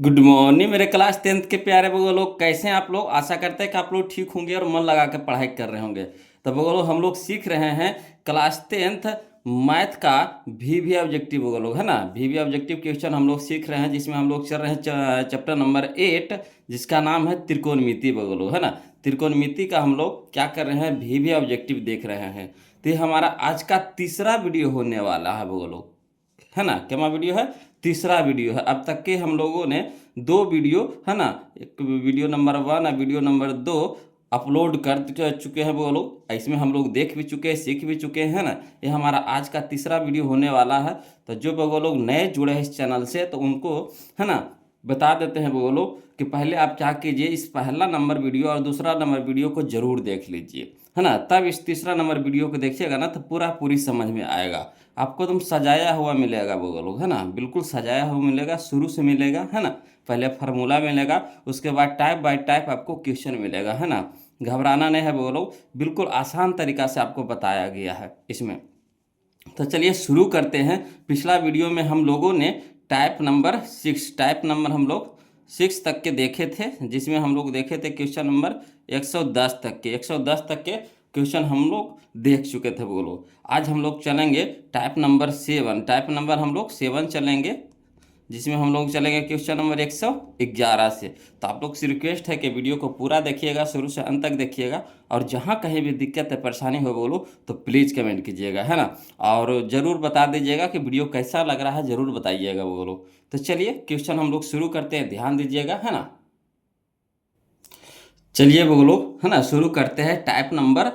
Good morning मेरे class 10th के प्यारे बगो लोग, कैसे हैं आप लोग। आशा करते हैं कि आप लोग ठीक होंगे और मन लगा कर पढ़ाई कर रहे होंगे। तो बगो लोग हम लोग सीख रहे हैं क्लास 10th मैथ का वी ऑब्जेक्टिव बगो लोग, है ना। वी ऑब्जेक्टिव क्वेश्चन हम लोग सीख रहे हैं, जिसमें हम लोग चल रहे हैं चैप्टर नंबर 8, जिसका नाम है त्रिकोणमिति बगो लोग, है ना। त्रिकोणमिति का हम लोग क्या कर रहे हैं, वी ऑब्जेक्टिव देख रहे हैं। तो ये हमारा आज का तीसरा वीडियो होने वाला है बगो लोग, है ना। क्या वीडियो है, तीसरा वीडियो है। अब तक के हम लोगों ने दो वीडियो, है ना, एक वीडियो नंबर 1 और वीडियो नंबर 2 अपलोड कर चुके हैं वो लोग। इसमें हम लोग देख भी चुके हैं, सीख भी चुके हैं, है ना। ये हमारा आज का तीसरा वीडियो होने वाला है। तो जो वो लोग नए जुड़े हैं इस चैनल से, तो उनको, है ना, बता देते हैं वो लोग कि पहले आप क्या कीजिए, इस पहला नंबर वीडियो और दूसरा नंबर वीडियो को जरूर देख लीजिए, है ना। तब इस तीसरा नंबर वीडियो को देखिएगा ना, तो पूरी समझ में आएगा आपको। तुम सजाया हुआ मिलेगा वो लोग, है ना, बिल्कुल सजाया हुआ मिलेगा, शुरू से मिलेगा, है ना। पहले फार्मूला मिलेगा, उसके बाद टाइप बाय टाइप आपको क्वेश्चन मिलेगा, है ना। घबराना नहीं है वो लोग, बिल्कुल आसान तरीका से आपको बताया गया है इसमें। तो चलिए शुरू करते हैं। पिछला वीडियो में हम लोगों ने टाइप नंबर हम लोग 6 तक के देखे थे, जिसमें हम लोग देखे थे क्वेश्चन नंबर 110 तक के क्वेश्चन हम लोग देख चुके थे वो लोग। आज हम लोग चलेंगे टाइप नंबर हम लोग 7 चलेंगे, जिसमें हम लोग चलेंगे क्वेश्चन नंबर 111 से। तो आप लोग से रिक्वेस्ट है कि वीडियो को पूरा देखिएगा, शुरू से अंत तक देखिएगा, और जहाँ कहीं भी दिक्कत है, परेशानी हो बोलो तो प्लीज़ कमेंट कीजिएगा, है ना। और ज़रूर बता दीजिएगा कि वीडियो कैसा लग रहा है, ज़रूर बताइएगा वो लोग। तो चलिए क्वेश्चन हम लोग शुरू करते हैं, ध्यान दीजिएगा, है ना। चलिए वो लोग, है ना, शुरू करते हैं टाइप नंबर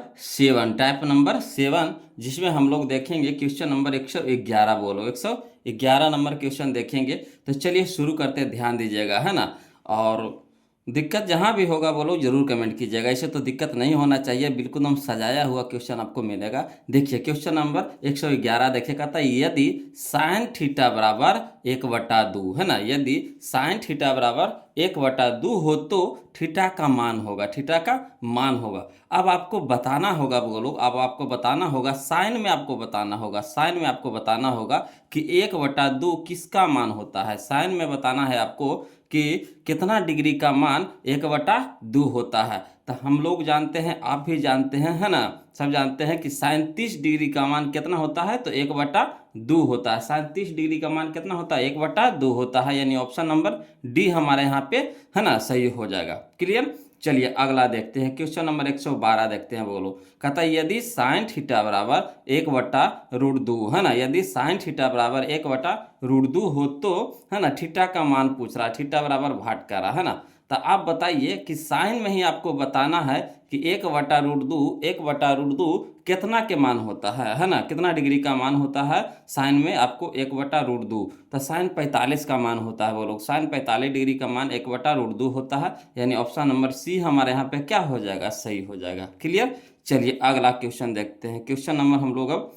7, जिसमें हम लोग देखेंगे क्वेश्चन नंबर 111 बोलो, 111 नंबर क्वेश्चन देखेंगे। तो चलिए शुरू करते हैं, ध्यान दीजिएगा, है ना। और दिक्कत जहाँ भी होगा वो लोग जरूर कमेंट कीजिएगा, ऐसे तो दिक्कत नहीं होना चाहिए, बिल्कुल हम सजाया हुआ क्वेश्चन आपको मिलेगा। देखिए क्वेश्चन नंबर 111 देखिएगा, था यदि साइन थीटा बराबर 1/2, है ना, यदि साइन थीटा बराबर 1/2 हो तो थीटा का मान होगा, थीटा का मान होगा। अब आपको बताना होगा वो लोग, अब आपको बताना होगा साइन में, आपको बताना होगा साइन में, आपको बताना होगा कि 1/2 किसका मान होता है। साइन में बताना है आपको कि कितना डिग्री का मान 1/2 होता है। तो हम लोग जानते हैं, आप भी जानते हैं, है ना, सब जानते हैं कि साइन 30 डिग्री का मान कितना होता है, तो 1/2 होता है। साइन 30 डिग्री का मान कितना होता है, 1/2 होता है, यानी ऑप्शन नंबर डी हमारे यहाँ पे, है ना, सही हो जाएगा। क्लियर। चलिए अगला देखते हैं, क्वेश्चन नंबर 112 देखते हैं। बोलो, कहता है यदि साइन थीटा बराबर 1/√2, है ना, यदि साइन थीटा बराबर 1/√2 हो तो, है ना, थीटा का मान पूछ रहा है, थीटा बराबर भाटकारा, है ना। तो आप बताइए कि साइन में ही आपको बताना है कि 1/√2 कितना के मान होता है ना, कितना डिग्री का मान होता है साइन में आपको 1/√2। तो साइन 45 का मान होता है वो लोग, साइन 45 डिग्री का मान 1/√2 होता है, यानी ऑप्शन नंबर सी हमारे यहाँ पे क्या हो जाएगा, सही हो जाएगा। क्लियर। चलिए अगला क्वेश्चन देखते हैं, क्वेश्चन नंबर हम लोग अब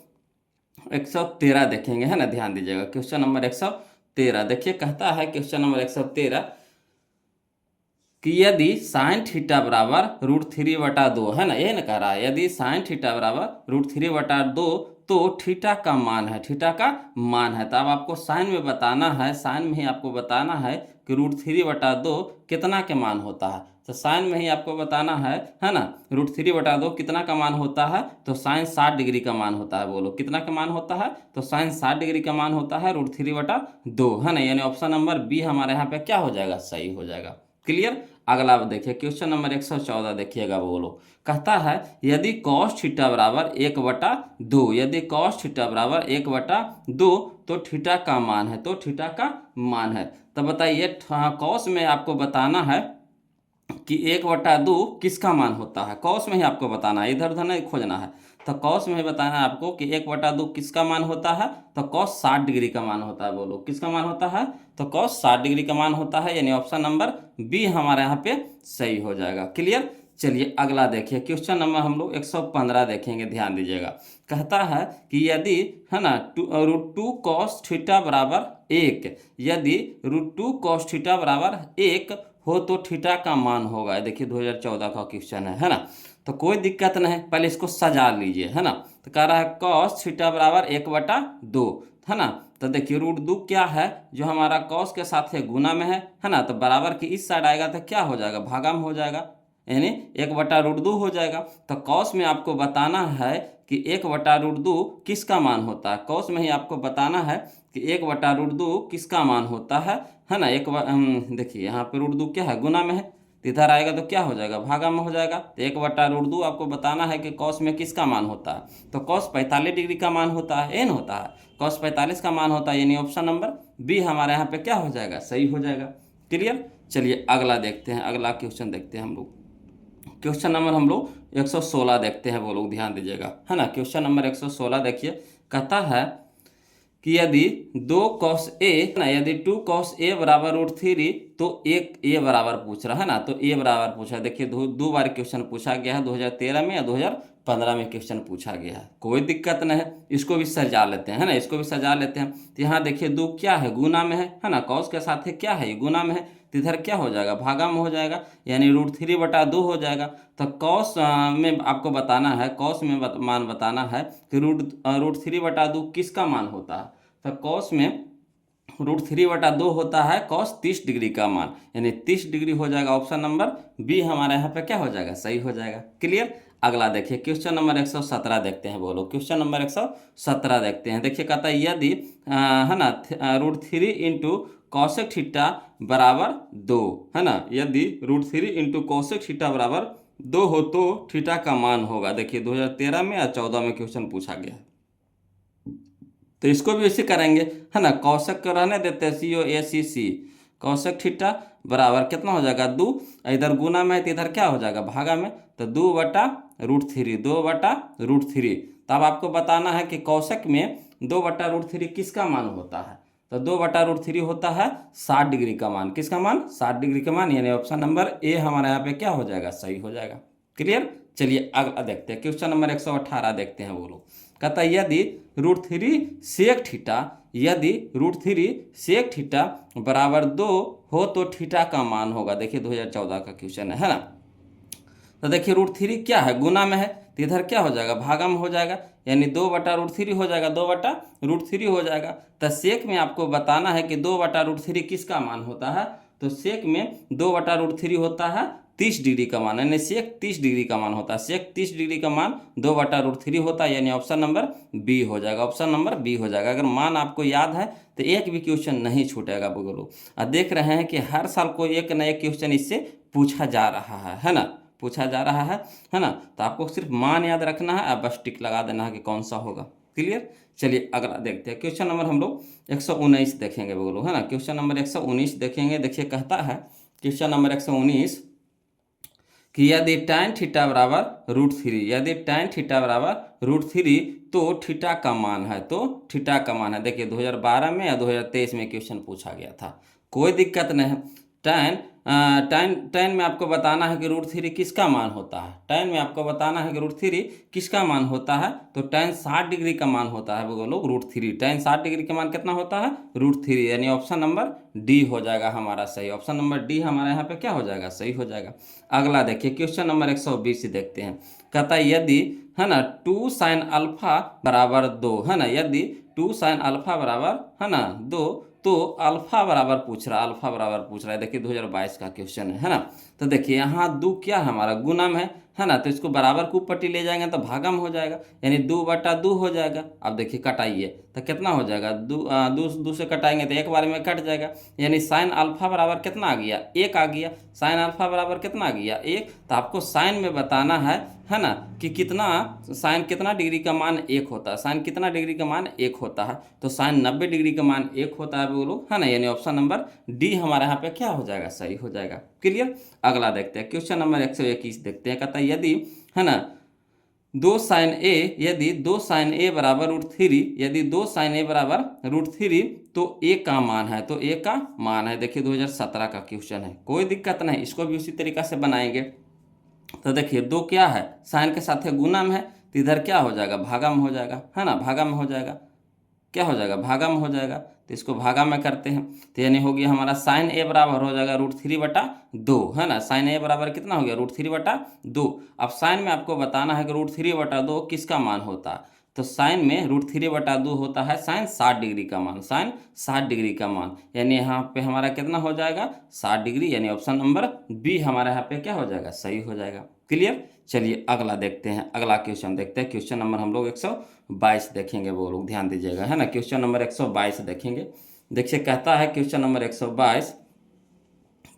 113 देखेंगे, है ना, ध्यान दीजिएगा। क्वेश्चन नंबर 113 देखिए, कहता है क्वेश्चन नंबर 113 कि यदि साइन थीटा बराबर √3/2, है ना, ये ना कह रहा है, यदि साइन थीटा बराबर √3/2 तो थीटा का मान है, थीटा का मान है। तो अब आपको साइन में बताना है, साइन में ही आपको बताना है कि √3/2 कितना के मान होता है। तो साइन में ही आपको बताना है ना, √3/2 कितना का मान होता है, तो साइन 60 डिग्री का मान होता है। बोलो कितना का मान होता है, तो साइन 60 डिग्री का मान होता है √3/2, है ना, यानी ऑप्शन नंबर बी हमारे यहाँ पे क्या हो जाएगा, सही हो जाएगा। क्लियर। अगला देखिए क्वेश्चन नंबर 114 देखिएगा। बोलो, कहता है यदि कॉस थीटा बराबर 1/2, यदि कॉस थीटा बराबर 1/2 तो थीटा का मान है, तो थीटा का मान है। तो बताइए कॉस में आपको बताना है कि 1/2 किसका मान होता है, कॉस में ही आपको बताना है, इधर उधर नहीं खोजना है। तो कॉस में ही बताना है आपको कि 1/2 किसका मान होता है, तो कॉस 60 डिग्री का मान होता है। बोलो किसका मान होता है, तो कॉस 60 डिग्री का मान होता है, यानी ऑप्शन नंबर बी हमारे यहाँ पे सही हो जाएगा। क्लियर। चलिए अगला देखिए, क्वेश्चन नंबर हम लोग 115 देखेंगे, ध्यान दीजिएगा। कहता है कि यदि, है ना, √2 कॉस थीटा बराबर 1, यदि √2 कॉस थीटा बराबर 1 हो तो थीटा का मान होगा। देखिए 2014 का क्वेश्चन है ना। तो कोई दिक्कत नहीं, पहले इसको सजा लीजिए, है ना। तो कह रहा है कॉस थीटा बराबर 1/2, है ना। तो देखिए √2 क्या है, जो हमारा कॉस के साथ है गुना में है ना। तो बराबर की इस साइड आएगा तो क्या हो जाएगा, भागा में हो जाएगा, यानी 1/√2 हो जाएगा। तो कॉस में आपको बताना है कि 1/√2 किसका मान होता है। कॉस में ही आपको बताना है कि 1/√2 किसका मान होता है ना। देखिए यहाँ पे √2 क्या है, गुना में है, तो इधर आएगा तो क्या हो जाएगा, भागा में हो जाएगा। तो 1/√2 आपको बताना है कि कॉस में किसका मान होता है। तो कॉस 45 डिग्री का मान होता है, एन होता है, कॉस 45 का मान होता है, यानी ऑप्शन नंबर बी हमारे यहाँ पे क्या हो जाएगा, सही हो जाएगा। क्लियर। चलिए अगला देखते हैं, अगला क्वेश्चन देखते हैं हम लोग। क्वेश्चन नंबर हम लोग 116 देखते हैं, वो लोग ध्यान दीजिएगा, है ना। क्वेश्चन नंबर 116 देखिए, कहता है कि यदि 2 cos A ना, यदि 2 cos A बराबर √3 तो एक A बराबर पूछ रहा है ना। तो A बराबर पूछा है, देखिए दो बार क्वेश्चन पूछा गया है, 2013 में या 2015 में क्वेश्चन पूछा गया है, कोई दिक्कत नहीं है। इसको भी सजा लेते हैं, है ना, इसको भी सजा लेते हैं। तो यहाँ देखिए 2 क्या है, गुना में है ना, cos के साथ है क्या है, गुना में है, तो इधर क्या हो जाएगा, भागा में हो जाएगा, यानी √3/2 हो जाएगा। तो कॉस में आपको बताना है, कॉस में मान बताना है कि √3/2 किसका मान होता है। तो कॉस में √3/2 होता है कॉस 30 डिग्री का मान, यानी 30 डिग्री हो जाएगा। ऑप्शन नंबर बी हमारे यहाँ पे क्या हो जाएगा, सही हो जाएगा। क्लियर। अगला देखिए क्वेश्चन नंबर 117 देखते हैं, बोलो क्वेश्चन नंबर 117 देखते हैं। देखिए कहता है यदि है ना √3 इंटू कॉसेक थीटा बराबर 2, है ना, यदि √3 इंटू कॉसेक थीटा बराबर 2 हो तो थीटा का मान होगा। देखिए 2013 में या 14 में क्वेश्चन पूछा गया है, तो इसको भी ऐसे करेंगे, है ना। कौशक को रहने देते हैं, COSEC, कौशक थीटा बराबर कितना हो जाएगा, 2, इधर गुना में है तो इधर क्या हो जाएगा, भागा में, तो 2/√3, 2/√3। तो अब आपको बताना है कि कौशक में 2/√3 किसका मान होता है। तो 2/√3 होता है 60 डिग्री का मान, किसका मान, 60 डिग्री का मान, यानी ऑप्शन नंबर ए हमारे यहाँ पे क्या हो जाएगा, सही हो जाएगा। क्लियर। चलिए अगला देखते हैं, क्वेश्चन नंबर 118 देखते हैं, बोलो कहता है यदि √3 सेक थीटा, यदि √3 सेक थीटा बराबर 2 हो तो थीटा का मान होगा। देखिए 2014 का क्वेश्चन है ना। तो देखिए √3 क्या है, गुना में है, तो इधर क्या हो जाएगा, भागा में हो जाएगा, यानी 2/√3 हो जाएगा, 2/√3 हो जाएगा। तो सेक में आपको बताना है कि 2/√3 किसका मान होता है। तो सेक में 2/√3 होता है 30 डिग्री का मान, यानी सेक 30 डिग्री का मान होता है, सेक 30 डिग्री का मान 2/√3 होता है, यानी ऑप्शन नंबर बी हो जाएगा, ऑप्शन नंबर बी हो जाएगा। अगर मान आपको याद है तो एक भी क्वेश्चन नहीं छूटेगा बोलो। और देख रहे हैं कि हर साल कोई एक नया क्वेश्चन इससे पूछा जा रहा है ना, पूछा जा रहा है ना। तो आपको सिर्फ मान याद रखना है, अब बस टिक लगा देना है कि कौन सा होगा। क्लियर। चलिए अगला देखते हैं, क्वेश्चन नंबर हम लोग 119 देखेंगे बोलो, है ना। क्वेश्चन नंबर 119 देखेंगे। देखिए कहता है क्वेश्चन नंबर 119 कि यदि tan थीटा बराबर √3, यदि tan थीटा बराबर √3 तो थीटा का मान है, तो थीटा का मान है। देखिए 2012 में या 2023 में क्वेश्चन पूछा गया था, कोई दिक्कत नहीं है। tan में आपको बताना है कि √3 किसका मान होता है, tan में आपको बताना है कि √3 किसका मान होता है। तो tan 60 डिग्री का मान होता है वो लोग, √3, tan 60 डिग्री का मान कितना होता है, √3, यानी ऑप्शन नंबर डी हो जाएगा हमारा सही, ऑप्शन नंबर डी हमारे यहाँ पे क्या हो जाएगा, सही हो जाएगा। अगला देखिए क्वेश्चन नंबर 120 देखते हैं। कहता है यदि, है ना, 2 sin अल्फा बराबर 2, है ना, यदि 2 sin अल्फा बराबर, है ना, 2, तो अल्फा बराबर पूछ रहा है, अल्फा बराबर पूछ रहा है। देखिए 2022 का क्वेश्चन है ना। तो देखिए यहाँ 2 क्या है हमारा, गुना में है ना, तो इसको बराबर कूप पट्टी ले जाएंगे तो भागा में हो जाएगा, यानी 2/2 हो जाएगा। अब देखिए कटाइए तो कितना हो जाएगा, 2 से कटाएंगे तो एक बार में कट जाएगा, यानी साइन अल्फा बराबर कितना आ गया, 1 आ गया। साइन अल्फा बराबर कितना आ गया, 1। तो आपको साइन में बताना है ना, कि कितना साइन कितना डिग्री का मान 1 होता है, साइन कितना डिग्री का मान 1 होता है। तो साइन 90 डिग्री का मान 1 होता है बोलो, है ना, यानी ऑप्शन नंबर डी हमारे यहाँ पे क्या हो जाएगा, सही हो जाएगा। क्लियर। अगला देखते हैं क्वेश्चन नंबर 121 देखते हैं। कहता है यदि, है ना, 2 sin a, यदि 2 sin a बराबर √3, यदि 2 sin a बराबर √3 तो a का मान है, तो a का मान है। देखिए 2017 का क्वेश्चन है, कोई दिक्कत नहीं, इसको भी उसी तरीका से बनाएंगे। तो देखिए 2 क्या है, साइन के साथ है, गुना में है, तो इधर क्या हो जाएगा, भागा में हो जाएगा, है ना, भागा में हो जाएगा, क्या हो जाएगा, भागा में हो जाएगा। तो इसको भागा में करते हैं, तो यानी हो गया हमारा साइन ए बराबर हो जाएगा √3/2, है ना। साइन ए बराबर कितना हो गया, √3/2। अब साइन में आपको बताना है कि √3/2 किसका मान होता है। तो साइन में √3/2 होता है साइन 60 डिग्री का मान, साइन 60 डिग्री का मान, यानी यहाँ पे हमारा कितना हो जाएगा 60 डिग्री, यानी ऑप्शन नंबर बी हमारा यहाँ पे क्या हो जाएगा, सही हो जाएगा। क्लियर। चलिए अगला देखते हैं, अगला क्वेश्चन देखते हैं। क्वेश्चन नंबर हम लोग 122 देखेंगे, वो लोग ध्यान दीजिएगा, है ना। क्वेश्चन नंबर 122 देखेंगे। देखिए कहता है क्वेश्चन नंबर 122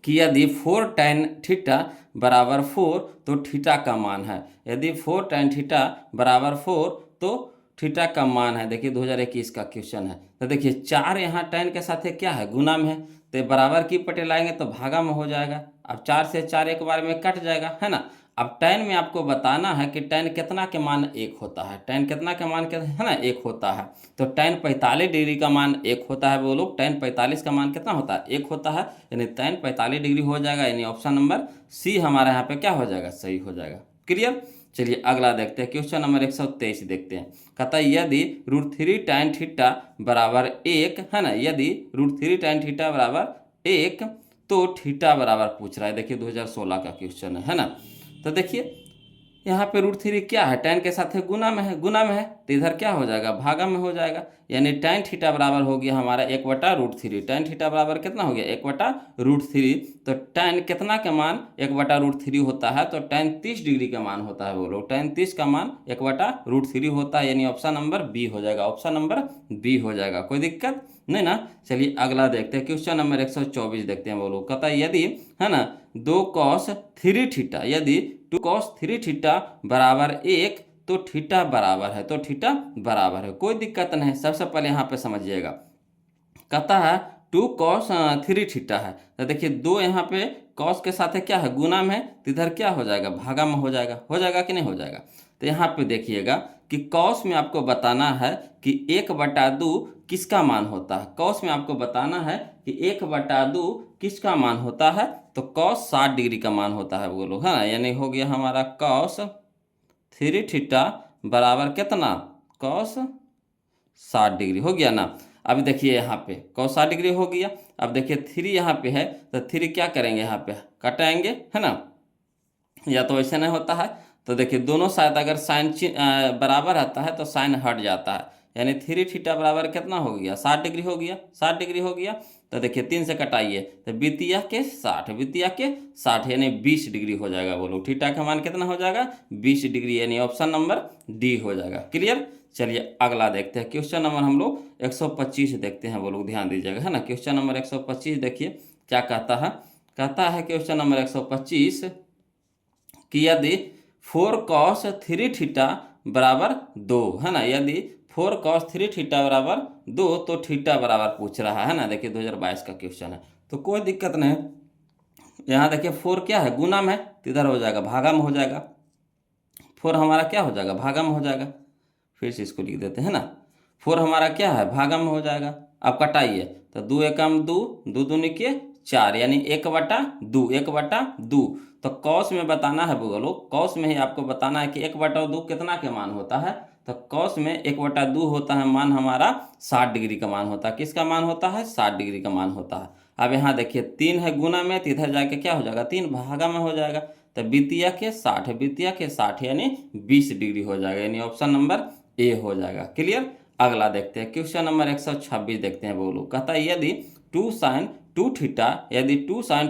कि यदि 4 tan थीटा बराबर 4 तो थीटा का मान है। यदि 4 tan थीटा बराबर 4 तो थीटा का मान है। देखिए 2021 का क्वेश्चन है। तो देखिए 4 यहाँ tan के साथ क्या है, गुना में है, तो बराबर की पटे लाएंगे तो भागा में हो जाएगा। अब 4 से 4 एक बार में कट जाएगा, है ना। अब tan में आपको बताना है कि tan कितना के मान 1 होता है, tan कितना के मान है ना 1 होता है। तो tan 45 डिग्री का मान 1 होता है, वो लोग tan 45 का मान कितना होता है 1 होता है, यानी tan 45 डिग्री हो जाएगा, यानी ऑप्शन नंबर सी हमारा यहाँ पे क्या हो जाएगा, सही हो जाएगा। क्लियर। चलिए अगला देखते हैं, क्वेश्चन नंबर 123 देखते हैं। कहता है यदि √3 tan थीटा बराबर 1, है ना, यदि √3 tan थीटा बराबर 1 तो थीटा बराबर पूछ रहा है। देखिए 2016 का क्वेश्चन है ना। तो देखिए यहाँ पे √3 क्या है, tan के साथ है गुना में है, गुना में है, तो इधर क्या हो जाएगा, भागा में हो जाएगा, यानी tan थीटा बराबर हो गया हमारा 1/√3। tan थीटा बराबर कितना हो गया 1/√3। तो tan कितना का मान 1/√3 होता है, तो tan 30 डिग्री का मान होता है, बोलो tan 30 का मान 1/√3 होता है, यानी ऑप्शन नंबर बी हो जाएगा, ऑप्शन नंबर बी हो जाएगा, कोई दिक्कत नहीं ना। चलिए अगला देखते हैं, क्वेश्चन नंबर 124 देखते हैं। बोलो कहता है यदि, है ना, 2 cos 3 थीटा, यदि 2 cos 3 थीटा बराबर 1 तो थीटा बराबर है, तो थीटा बराबर है, कोई दिक्कत नहीं। सबसे पहले यहाँ पे समझिएगा, कहता है 2 cos 3 थीटा है, तो देखिए 2 यहाँ पे cos के साथ है क्या है, गुना में है, तो इधर क्या हो जाएगा, भागा में हो जाएगा कि नहीं हो जाएगा। तो यहाँ पे देखिएगा कि cos में आपको बताना है कि 1/2 किसका मान होता है। cos में आपको बताना है कि 1/2 किसका मान होता है, तो cos 60 डिग्री का मान होता है, बोलो, है ना, यानी हो गया हमारा cos 3 थीटा बराबर कितना, cos 60 डिग्री हो गया ना। अब देखिए यहाँ पे cos 60 डिग्री हो गया। अब देखिए 3 यहाँ पे है, तो 3 क्या करेंगे, यहाँ पे कटाएंगे, है ना, या तो ऐसे नहीं होता है। तो देखिए दोनों साइड अगर साइन बराबर रहता है तो साइन हट जाता है, यानी 3 थीटा बराबर कितना हो गया 60 डिग्री हो गया, 60 डिग्री हो गया। तो देखिए 3 से कटाइए तो बीतिया के 60, बीतिया के 60 यानी 20 डिग्री हो जाएगा, बोलो थीटा का मान कितना हो जाएगा 20 डिग्री, यानी ऑप्शन नंबर डी हो जाएगा। क्लियर। चलिए अगला देखते हैं, क्वेश्चन नंबर हम लोग 125 देखते हैं, वो लोग ध्यान दीजिएगा, है ना। क्वेश्चन नंबर 125 देखिए क्या कहता है। कहता है क्वेश्चन नंबर 125 कि यदि 4 cos 3 थीटा बराबर 2, है ना, यदि 4 cos 3 थीटा बराबर 2 तो थीटा बराबर पूछ रहा है ना। देखिए 2022 का क्वेश्चन है, तो कोई दिक्कत नहीं। यहाँ देखिए 4 क्या है, गुना में है, तो इधर हो जाएगा, भागा में हो जाएगा। 4 हमारा क्या हो जाएगा, भागा में हो जाएगा। फिर से इसको लिख देते हैं ना, 4 हमारा क्या है, भागा में हो जाएगा। अब कटाइए तो 2 एकम 2, 2 दूनी के 4, यानी 1/2, 1/2। तो कॉस में बताना है, बोलो कॉस में ही आपको बताना है कि 1/2 कितना के मान होता है। तो कॉस में 1/2 होता है मान हमारा 60 डिग्री का मान होता है। किसका मान होता है, 60 डिग्री का मान होता है। अब यहाँ देखिए 3 है गुना में, तो इधर जाके क्या हो जाएगा, 3 भागा में हो जाएगा। तो बीतिया के 60, बीतिया के 60 यानी 20 डिग्री हो जाएगा, यानी ऑप्शन नंबर ए हो जाएगा। क्लियर। अगला देखते हैं, क्वेश्चन नंबर 126 देखते हैं। बोलो कहता है यदि 2 sin 2 थीटा, यदि 2 sin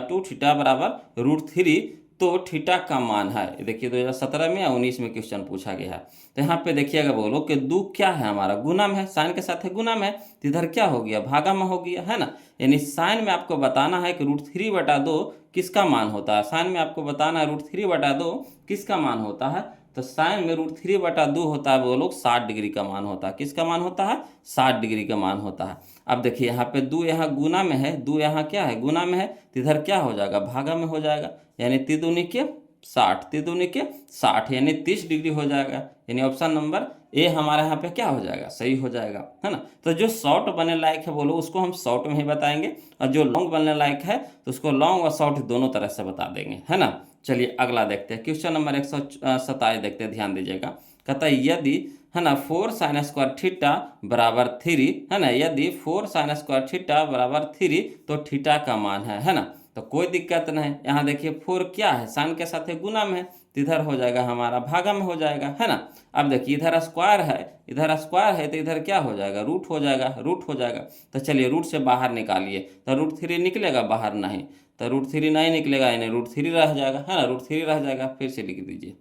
2 थीटा बराबर √3 तो थीटा का मान है। देखिए 2017 में या 19 में क्वेश्चन पूछा गया है। तो यहाँ पे देखिएगा, बोलो कि 2 क्या है हमारा, गुना में है, साइन के साथ है गुना में है, तो इधर क्या हो गया, भागा में हो गया, है ना। यानी साइन में आपको बताना है कि √3/2 किसका मान होता है। साइन में आपको बताना है √3/2 किसका मान होता है। तो साइन में √3/2 होता है, वो लोग 60 डिग्री का मान होता है। किसका मान होता है, 60 डिग्री का मान होता है। अब देखिए यहाँ पे 2 यहाँ गुना में है, 2 यहाँ क्या है, गुना में है, तो इधर क्या हो जाएगा, भागा में हो जाएगा, यानी 3 दूनी के 60, 3 दूनी के 60 यानी 30 डिग्री हो जाएगा, यानी ऑप्शन नंबर ए हमारे यहाँ पे क्या हो जाएगा, सही हो जाएगा, है ना। तो जो शॉर्ट बनने लायक है बोलो उसको हम शॉर्ट में ही बताएंगे, और जो लॉन्ग बनने लायक है तो उसको लॉन्ग और शॉर्ट दोनों तरह से बता देंगे, है ना। चलिए अगला देखते हैं, क्वेश्चन नंबर 127 देखते हैं, ध्यान दीजिएगा। कहता है यदि, है ना, 4 sin स्क्वायर थीटा बराबर 3, है ना, यदि 4 sin स्क्वायर थीटा बराबर 3 तो थीटा का मान है ना। तो कोई दिक्कत नहीं। यहाँ देखिए 4 क्या है, साइन के साथ है गुना में है, तो इधर हो जाएगा हमारा भागा में हो जाएगा, है ना। अब देखिए इधर स्क्वायर है, इधर स्क्वायर है, तो इधर क्या हो जाएगा, रूट हो जाएगा, रूट हो जाएगा। तो चलिए रूट से बाहर निकालिए, तो √3 निकलेगा बाहर, नहीं तो √3 नहीं निकलेगा, यानी √3 रह जाएगा, है ना, √3 रह जाएगा। फिर से लिख दीजिए,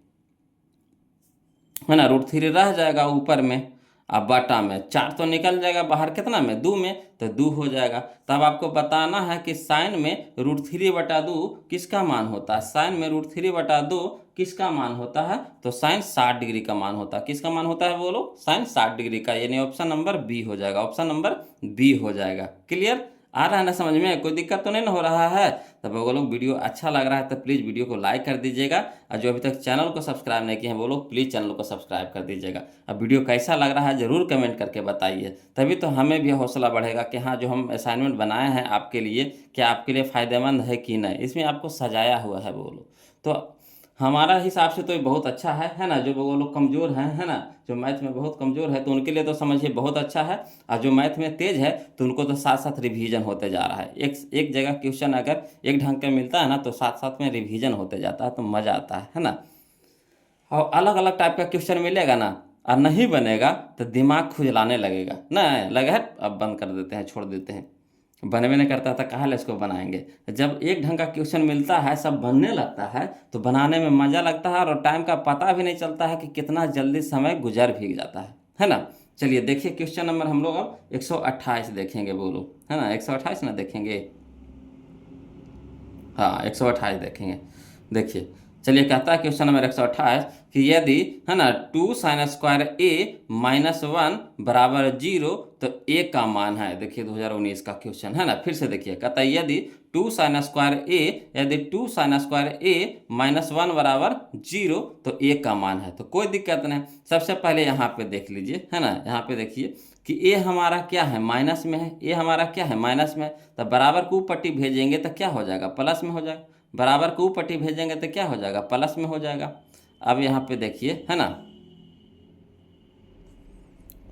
है ना, √3 रह जाएगा ऊपर में। अब बटा में 4 तो निकल जाएगा बाहर, कितना में, 2 में, तो 2 हो जाएगा। तब आपको बताना है कि साइन में √3/2 किसका मान होता है, साइन में √3/2 किसका मान होता है, तो साइन 60 डिग्री का मान होता है। किसका मान होता है बोलो, साइन 60 डिग्री का, यानी ऑप्शन नंबर बी हो जाएगा, ऑप्शन नंबर बी हो जाएगा। क्लियर, आ रहा है ना समझ में, कोई दिक्कत तो नहीं ना हो रहा है। तब वो लोग वीडियो अच्छा लग रहा है तो प्लीज़ वीडियो को लाइक कर दीजिएगा, और जो अभी तक चैनल को सब्सक्राइब नहीं किए हैं वो लोग प्लीज़ चैनल को सब्सक्राइब कर दीजिएगा। अब वीडियो कैसा लग रहा है ज़रूर कमेंट करके बताइए, तभी तो हमें भी हौसला बढ़ेगा कि हाँ जो हम असाइनमेंट बनाए हैं आपके लिए, क्या आपके लिए फ़ायदेमंद है कि नहीं। इसमें आपको सजाया हुआ है वो लोग, तो हमारा हिसाब से तो ये बहुत अच्छा है ना। जो वो लोग कमज़ोर हैं, है ना, जो मैथ में बहुत कमज़ोर है, तो उनके लिए तो समझिए बहुत अच्छा है। और जो मैथ में तेज़ है तो उनको तो साथ साथ रिवीजन होते जा रहा है। एक जगह क्वेश्चन अगर एक ढंग का मिलता है ना, तो साथ साथ में रिवीजन होते जाता है, तो मज़ा आता है ना। और अलग अलग टाइप का क्वेश्चन मिलेगा ना, और नहीं बनेगा तो दिमाग खुजलाने लगेगा ना, लगे है अब बंद कर देते हैं, छोड़ देते हैं, बनवे नहीं करता था, कहाँ इसको बनाएंगे। जब एक ढंग का क्वेश्चन मिलता है, सब बनने लगता है, तो बनाने में मज़ा लगता है, और टाइम का पता भी नहीं चलता है कि कितना जल्दी समय गुजर भी जाता है ना। चलिए देखिए क्वेश्चन नंबर हम लोग अब 128 देखेंगे, बोलो, है ना, 128 ना देखेंगे, हाँ 128 देखेंगे। देखिए चलिए कहता है क्वेश्चन नंबर 128 कि यदि, है ना, 2sin² - 1 = 0 तो a का मान है। देखिए 2019 का क्वेश्चन है ना, फिर से देखिए कहता है यदि 2sin² यदि 2sin² - 1 = 0 तो a का मान है। तो कोई दिक्कत नहीं, सबसे पहले यहाँ पे देख लीजिए, है ना, यहाँ पे देखिए कि a हमारा क्या है, माइनस में है, a हमारा क्या है, माइनस में है। तो बराबर को पट्टी भेजेंगे तो क्या हो जाएगा, प्लस में हो जाएगा, बराबर को पट्टी भेजेंगे तो क्या हो जाएगा, प्लस में हो जाएगा। अब यहाँ पे देखिए, है ना,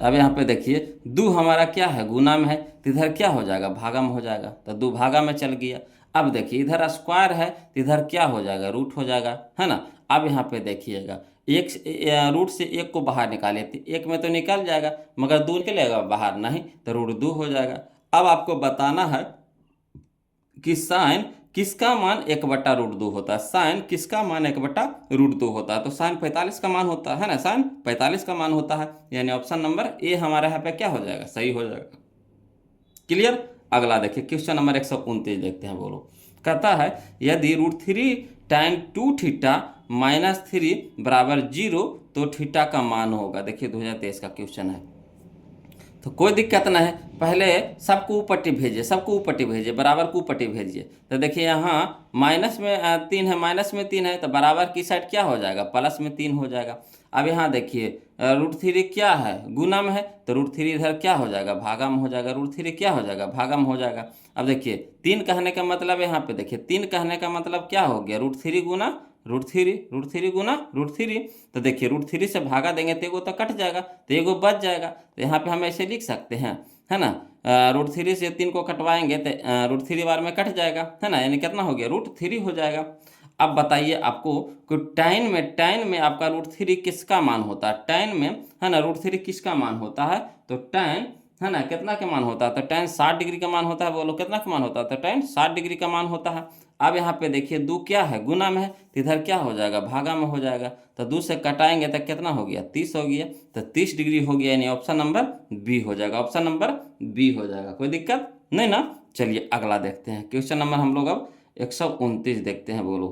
अब यहाँ पे देखिए 2 हमारा क्या है, गुना में है, तो इधर क्या हो जाएगा, भागा में हो जाएगा, तो 2 भागा में चल गया। अब देखिए इधर स्क्वायर है, तो इधर क्या हो जाएगा, रूट हो जाएगा, है ना। अब यहाँ पे देखिएगा रूट से 1 को बाहर निकालिए, तो 1 में तो निकल जाएगा, मगर 2 निकलेगा बाहर, नहीं तो √2 हो जाएगा। अब आपको बताना है कि साइन किसका मान 1/√2 होता है, साइन किसका मान 1/√2 होता है, तो साइन 45 का मान होता है ना, साइन 45 का मान होता है, यानी ऑप्शन नंबर ए हमारे यहाँ पे क्या हो जाएगा, सही हो जाएगा। क्लियर, अगला देखिए क्वेश्चन नंबर 129 देखते हैं, बोलो, कहता है यदि √3 tan 2θ - 3 = 0 तो थीटा का मान होगा। देखिए 2023 का क्वेश्चन है, तो कोई दिक्कत नहीं है, पहले सबको ऊपट्टी भेजिए, सबको ऊपट्टी भेजिए, बराबर को ऊपट्टी भेजिए। तो देखिए यहाँ माइनस में 3 है, माइनस में 3 है, तो बराबर की साइड क्या हो जाएगा, प्लस में 3 हो जाएगा। अब यहाँ देखिए √3 क्या है, गुना में है, तो √3 इधर क्या हो जाएगा, भागा में हो जाएगा, √3 क्या हो जाएगा, भागा में हो जाएगा। अब देखिए 3 कहने का मतलब, यहाँ पे देखिए 3 कहने का मतलब क्या हो गया, √3 गुना √3 गुना √3। तो देखिए √3 से भागा देंगे तो एगो तो कट जाएगा, तो एगो बच जाएगा, तो यहाँ पे हम ऐसे लिख सकते हैं, है ना, √3 से 3 को कटवाएंगे तो √3 बार में कट जाएगा, है ना, यानी कितना हो गया, √3 हो जाएगा। अब बताइए आपको कि tan में आपका √3 किसका मान होता है, tan में, है ना, √3 किसका मान होता है, तो tan, है ना, कितना का मान होता है, तो tan 60 डिग्री का मान होता है, बोलो कितना का मान होता है, तो tan 60 डिग्री का मान होता है। अब यहाँ पे देखिए 2 क्या है, गुना में है, तो इधर क्या हो जाएगा, भागा में हो जाएगा, तो 2 से कटाएंगे तो कितना हो गया, 30 हो गया, तो 30 डिग्री हो गया, यानी ऑप्शन नंबर बी हो जाएगा, ऑप्शन नंबर बी हो जाएगा, कोई दिक्कत नहीं ना। चलिए अगला देखते हैं क्वेश्चन नंबर हम लोग अब 129 देखते हैं, बोलो,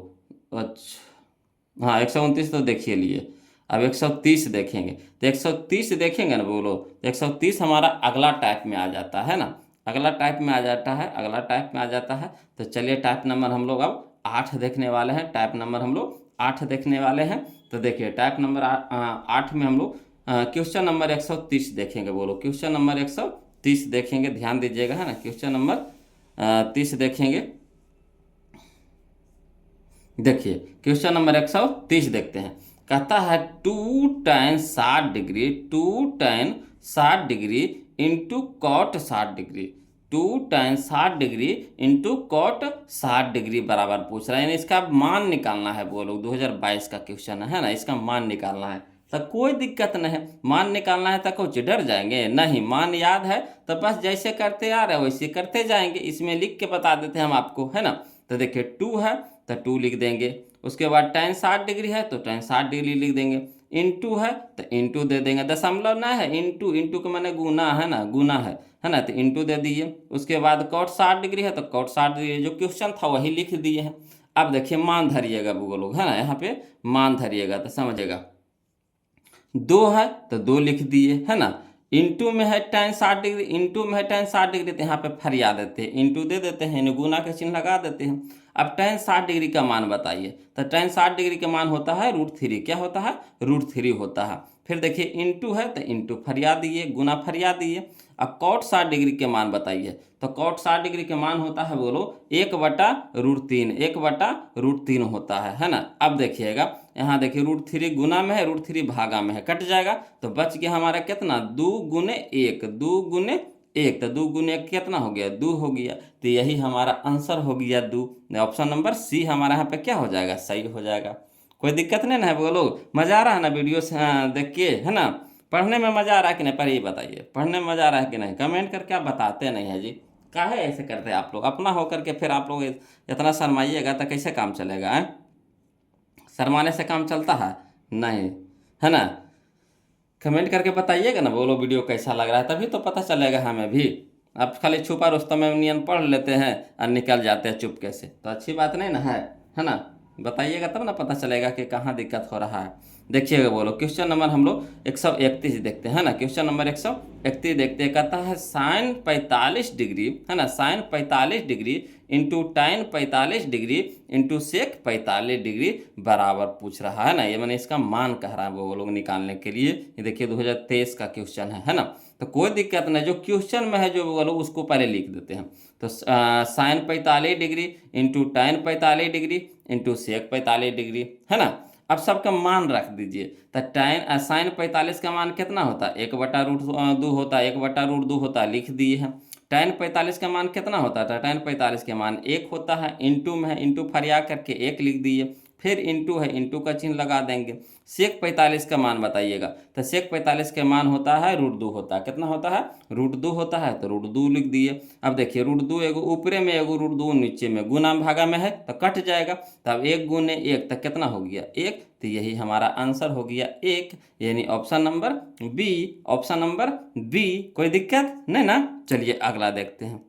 अच्छा हाँ 129 तो देखिए लिए, अब 130 देखेंगे, तो 130 देखेंगे ना, बोलो, तो 130 हमारा अगला टाइप में आ जाता है ना, अगला टाइप में आ जाता है, अगला टाइप में आ जाता है। तो चलिए टाइप नंबर हम लोग अब 8 देखने वाले हैं, टाइप नंबर हम लोग 8 देखने वाले हैं। तो देखिए टाइप नंबर 8 में हम लोग क्वेश्चन नंबर 130 देखेंगे, बोलो, क्वेश्चन नंबर 130 देखेंगे, ध्यान दीजिएगा, है ना, क्वेश्चन नंबर 30 देखेंगे। देखिए क्वेश्चन नंबर 130 देखते हैं, कहता है 2 tan 60 degree into cot 60 degree 2 tan 60 degree into cot 60 degree बराबर पूछ रहा है, यानी इसका मान निकालना है। वो लोग 2022 का क्वेश्चन है ना, इसका मान निकालना है। तो कोई दिक्कत नहीं है, मान निकालना है तो कुछ डर जाएंगे नहीं, मान याद है तो बस जैसे करते आ रहे वैसे करते जाएंगे। इसमें लिख के बता देते हैं हम आपको, है ना। तो देखिए 2 है तो 2 लिख देंगे, उसके बाद tan 60 डिग्री है तो tan 60 डिग्री लिख देंगे, इंटू है तो इंटू दे देंगे, दशमलव ना है, इंटू इंटू के माने गुना है ना, गुना है ना, तो इंटू दे दिए। उसके बाद cot 60 डिग्री है तो cot 60 डिग्री, जो क्वेश्चन था वही लिख दिए हैं। अब देखिए मान धरिएगा वो लोग, है ना, यहाँ पे मान धरिएगा तो समझिएगा। 2 है तो 2 लिख दिए, है ना। इंटू में है tan 60 डिग्री, इंटू में है tan 60 डिग्री, तो यहाँ पे फरिया देते हैं, इंटू दे देते हैं, यानी गुना का चिन्ह लगा देते हैं। अब tan 60 डिग्री का मान बताइए, तो tan 60 डिग्री का मान होता है √3, क्या होता है, √3 होता है। फिर देखिए इंटू है तो इंटू फरिया दिए, गुना फरिया दिए। अब cot 60 डिग्री के मान बताइए, तो cot 60 डिग्री के मान होता है बोलो 1/√3, 1/√3 होता है ना। अब देखिएगा यहाँ देखिए √3 गुना में है, √3 भागा में है, कट जाएगा तो बच गया हमारा कितना, 2 गुने 1, 2 गुने 1, तो 2 गुने 1 कितना हो गया, 2 हो गया। तो यही हमारा आंसर हो गया 2। ऑप्शन नंबर सी हमारा यहाँ पे क्या हो जाएगा, सही हो जाएगा। कोई दिक्कत नहीं ना है बोलो, मज़ा आ रहा है ना वीडियो से देख के, है ना। पढ़ने में मज़ा आ रहा है कि नहीं, पर ये बताइए पढ़ने में मज़ा आ रहा है कि नहीं, कमेंट करके आप बताते नहीं है जी, काहे ऐसे करते हैं आप लोग, अपना होकर के फिर आप लोग इतना शर्माइएगा तो कैसे काम चलेगा, है। शर्माने से काम चलता है नहीं, है ना। कमेंट करके बताइएगा ना बोलो वीडियो कैसा लग रहा है, तभी तो पता चलेगा हमें भी। आप खाली छुपा रुस्तम यूनियन पढ़ लेते हैं और निकल जाते हैं चुपके से, तो अच्छी बात नहीं ना है ना। बताइएगा तब ना पता चलेगा कि कहाँ दिक्कत हो रहा है। देखिएगा बोलो क्वेश्चन नंबर हम लोग 131 देखते हैं ना, क्वेश्चन नंबर 131 देखते हैं। कहता है sin 45 डिग्री, है ना, sin 45 degree into tan 45 degree into sec 45 degree बराबर पूछ रहा है ना। ये मैंने इसका मान कह रहा है वो लोग निकालने के लिए। ये देखिए 2023 का क्वेश्चन है ना। तो कोई दिक्कत नहीं, जो क्वेश्चन में है जो वो लोग उसको पहले लिख देते हैं। तो sin 45 degree into tan 45 degree into sec 45 degree, है ना। अब सबका मान रख दीजिए, तो sin 45 का मान कितना होता है, 1/√2 होता है, 1/√2 होता है, लिख दिए हैं। tan 45 का मान कितना होता है, tan 45 का मान 1 होता है, इंटू में है, इंटू फरिया करके 1 लिख दिए, फिर इंटू है, इंटू का चिन्ह लगा देंगे। sec 45 का मान बताइएगा, तो sec 45 का मान होता है √2 होता है, कितना होता है, √2 होता है, तो √2 लिख दिए। अब देखिए √2 एगो ऊपरे में एगो √2 नीचे में, गुना भागा में है तो कट जाएगा, तब 1 गुने 1 तक कितना हो गया, 1। तो यही हमारा आंसर हो गया 1, यानी option number B, option number B. कोई दिक्कत नहीं ना। चलिए अगला देखते हैं।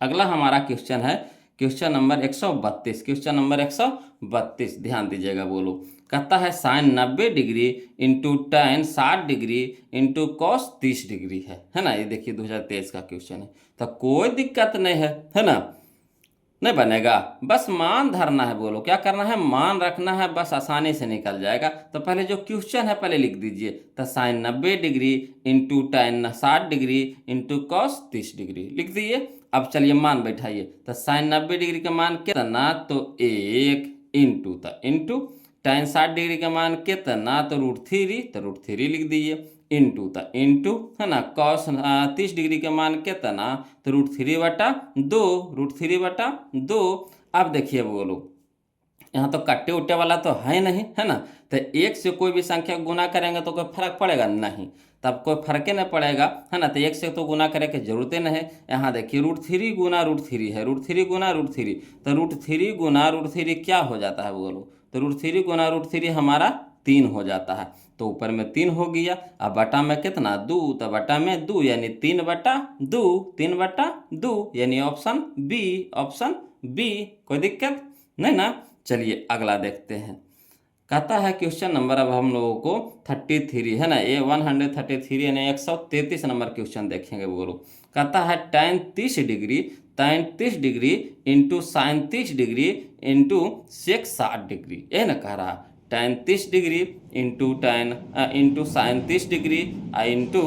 अगला हमारा क्वेश्चन है क्वेश्चन नंबर 132, क्वेश्चन नंबर 132 ध्यान दीजिएगा बोलो। कहता है sin 90 degree into tan 60 degree into cos 30 degree है ना। ये देखिए 2023 का क्वेश्चन है, तो कोई दिक्कत नहीं है ना, नहीं बनेगा, बस मान धरना है बोलो, क्या करना है, मान रखना है, बस आसानी से निकल जाएगा। तो पहले जो क्वेश्चन है पहले लिख दीजिए, तो sin 90 degree into tan 60 degree into cos 30 degree लिख दिए। अब चलिए मान बैठाइए, तो sin 90 डिग्री का मान कितना, तो 1 इंटू tan 60 डिग्री का मान कितना, तो √3, तो √3 लिख दिए, इंटू तो इंटू, है ना, cos 30 डिग्री का मान कितना, तो √3/2, √3/2। अब देखिए बोलो यहाँ तो कट्टे उट्टे वाला तो है नहीं, है ना। तो 1 से कोई भी संख्या गुना करेंगे तो कोई फर्क पड़ेगा नहीं, तब कोई फर्क ही नहीं पड़ेगा, है ना। तो 1 से तो गुना करे की जरूरत ही नहीं है। यहाँ देखिए √3 गुना √3 है, √3 गुना √3, तो √3 गुना √3 क्या हो जाता है बोलो, तो √3 गुना √3 हमारा 3 हो जाता है, तो ऊपर में 3 हो गया। अब बटा में कितना, 2, तो बटा में 2 यानी 3/2, 3/2 यानी ऑप्शन बी, ऑप्शन बी। कोई दिक्कत नहीं ना। चलिए अगला देखते हैं। कहता है क्वेश्चन नंबर अब हम लोगों को 33 है ना, ये 133 यानी 133 नंबर क्वेश्चन देखेंगे बोलो। कहता है tan 30 degree into sin 30 degree into sec 60 degree, ये ना कह रहा, tan 30 degree into sin 30 degree into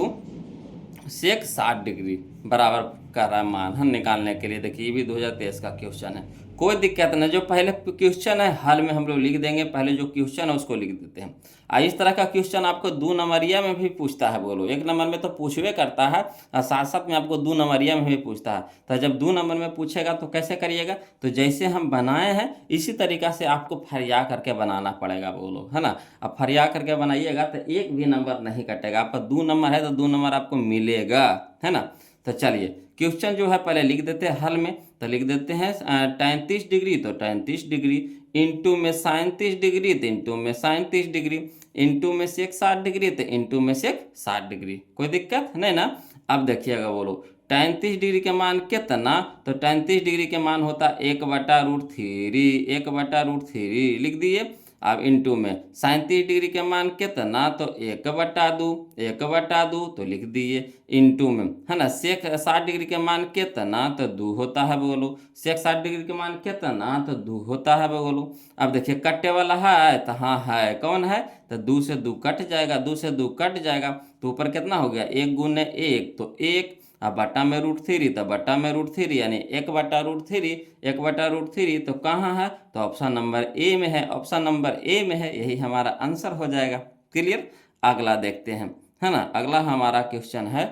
sec 60 degree बराबर कर रहा है मान हम निकालने के लिए। देखिए ये भी 2023 का क्वेश्चन है, कोई दिक्कत नहीं। जो पहले क्वेश्चन है हल में हम लोग लिख देंगे, पहले जो क्वेश्चन है उसको लिख देते हैं। इस तरह का क्वेश्चन आपको 2 नंबरिया में भी पूछता है। बोलो 1 नंबर में तो पूछवे करता है और साथ साथ में आपको 2 नंबरिया में भी पूछता है। तो जब 2 नंबर में पूछेगा तो कैसे करिएगा, तो जैसे हम बनाए हैं इसी तरीका से आपको फरिया करके बनाना पड़ेगा। बोलो है ना, अब फरिया करके बनाइएगा तो एक भी नंबर नहीं कटेगा। आपका 2 नंबर है तो 2 नंबर आपको मिलेगा, है ना। तो चलिए क्वेश्चन जो है पहले लिख देते हैं हल में। तो लिख देते हैं tan 30 डिग्री, तो tan 30 डिग्री इंटू में sin 30 डिग्री, तो इंटू में sin 30 डिग्री, इंटू में सेक 60 डिग्री, तो इंटू में सेक 60 डिग्री। कोई दिक्कत नहीं ना। अब देखिएगा बोलो tan 30 डिग्री के मान कितना, तो tan 30 डिग्री के मान होता है 1/√3, 1/√3 लिख दिए। अब इंटू में sin 30 डिग्री के मान कितना, तो 1/2, 1/2 तो लिख दिए। इंटू में है ना सेक 60 डिग्री के मान कितना, तो 2 होता है। बोलो सेक 60 डिग्री के मान कितना, तो 2 होता है। बोलो अब देखिए कटने वाला है, तो हाँ है, कौन है, तो 2 से 2 कट जाएगा, 2 से 2 कट जाएगा, तो ऊपर कितना हो गया 1 गुने 1 तो 1, अब बटा में √3, तो बटा में √3 यानी 1/√3, 1/√3 तो कहाँ है, तो ऑप्शन नंबर ए में है, ऑप्शन नंबर ए में है, यही हमारा आंसर हो जाएगा। क्लियर। अगला देखते हैं, है ना। अगला हमारा क्वेश्चन है,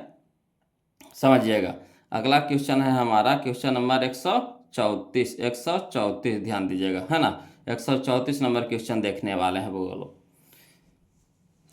समझिएगा, अगला क्वेश्चन है हमारा क्वेश्चन नंबर 134, 134 ध्यान दीजिएगा, है ना। 134 नंबर क्वेश्चन देखने वाले हैं। बोलो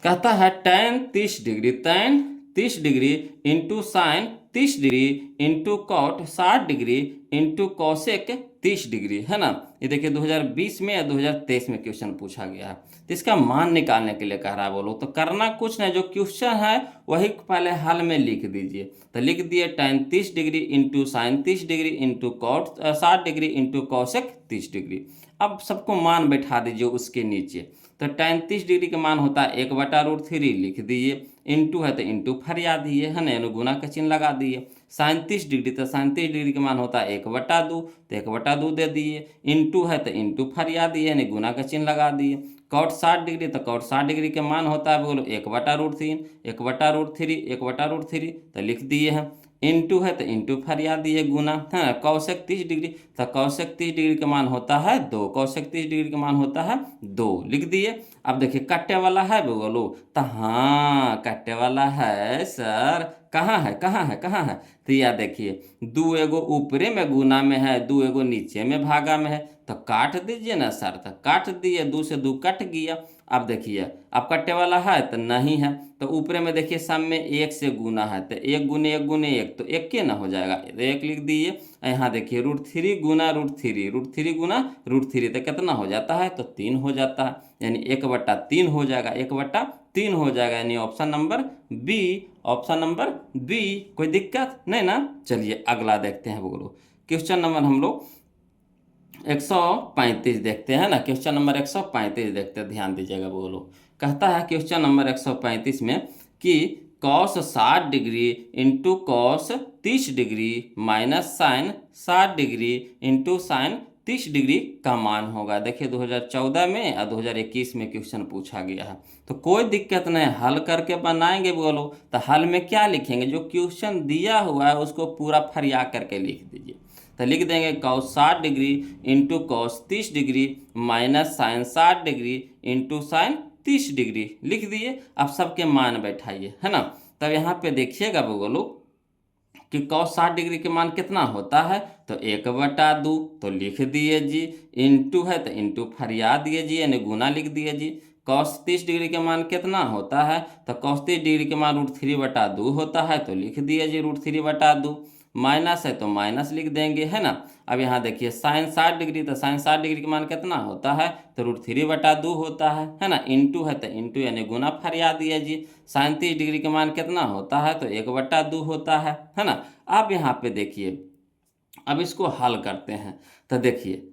कहता है tan 30 degree, tan 30 degree into sine 30 degree into cot 60 degree into cosec 30 degree, है ना। ये देखिए 2020 में या 2023 में क्वेश्चन पूछा गया है। तो इसका मान निकालने के लिए कह रहा है। बोलो तो करना कुछ नहीं, जो क्वेश्चन है वही पहले हल में लिख दीजिए। तो लिख दिए tan 30 degree into sine 30 degree into cot 60 degree into cosec 30 degree. अब सबको मान बैठा दीजिए उसके नीचे। तो tan 30 डिग्री का मान होता है 1/√3 लिख दिए, इंटू है तो इंटू फरिया दिए, है ना, यानी गुना का चिन्ह लगा दिए। साइन 30 डिग्री, तो साइन 30 डिग्री का मान होता है 1/2, तो 1/2 दे दिए, इंटू है तो इंटू फरिया दिए, यानी गुना का चिन्ह लगा दिए। कॉट 60 डिग्री, तो कॉट 60 डिग्री के मान होता है बोलो 1/√3, 1/√3, 1/√3 तो लिख दिए हैं। इंटू है तो इंटू फरिया दिए, गुना है। कौशेक 30 डिग्री, तो कौशेक 30 डिग्री का मान होता है 2, कौशेक 30 डिग्री का मान होता है 2 लिख दिए। अब देखिए कट्टे वाला है बोलो, तो हाँ कट्टे वाला है सर, कहाँ है कहाँ है कहाँ है, तो यह देखिए 2 एगो ऊपरे में गुना में है, 2 एगो नीचे में भागा में है, तो काट दीजिए ना सर, तो काट दिए, 2 से 2 कट गया। अब देखिए अब कट्टे वाला है तो नहीं है, तो ऊपरे में देखिए सामने 1 से गुना है, तो 1 गुने 1 गुने 1 तो 1 के ना हो जाएगा, तो 1 लिख दिए। यहाँ देखिए √3 गुना √3, √3 गुना √3 तो कितना हो जाता है, तो 3 हो जाता है, यानी 1/3 हो जाएगा, 1/3 हो जाएगा, यानी option number B, option number B. कोई दिक्कत नहीं ना। चलिए अगला देखते हैं। बोलो क्वेश्चन नंबर हम लोग 135 देखते हैं ना, क्वेश्चन नंबर 135 देखते हैं, ध्यान दीजिएगा। बोलो कहता है क्वेश्चन नंबर 135 में कि cos 60 degree into cos 30 degree minus sine 60 degree into sine 30 degree का मान होगा। देखिए 2014 में और 2021 में क्वेश्चन पूछा गया है, तो कोई दिक्कत नहीं, हल करके बनाएंगे। बोलो तो हल में क्या लिखेंगे, जो क्वेश्चन दिया हुआ है उसको पूरा फरिया करके लिख दीजिए। तो लिख देंगे cos 60 degree into cos 30 degree minus sine 60 degree into sine 30 degree लिख दिए। अब सबके मान बैठाइए, है ना। तब यहाँ पे देखिएगा बोलो कि कॉस 60 डिग्री के मान कितना होता है, तो 1/2 तो लिख दिए जी, इंटू है तो इंटू फरिया दिए जी, यानी गुना लिख दिए जी। कॉस 30 डिग्री के मान कितना होता है, तो कॉस 30 डिग्री के मान √3/2 होता है, तो लिख दिए जी √3/2। माइनस है तो माइनस लिख देंगे, है ना। अब यहाँ देखिए साइन 60 डिग्री, तो साइन 60 डिग्री के मान कितना होता है, तो √3/2 होता है ना। इंटू है तो इंटू यानी गुना फरिया दिया जी। साइन 30 डिग्री के मान कितना होता है, तो 1/2 होता है ना। अब यहाँ पे देखिए, अब इसको हल करते हैं। तो देखिए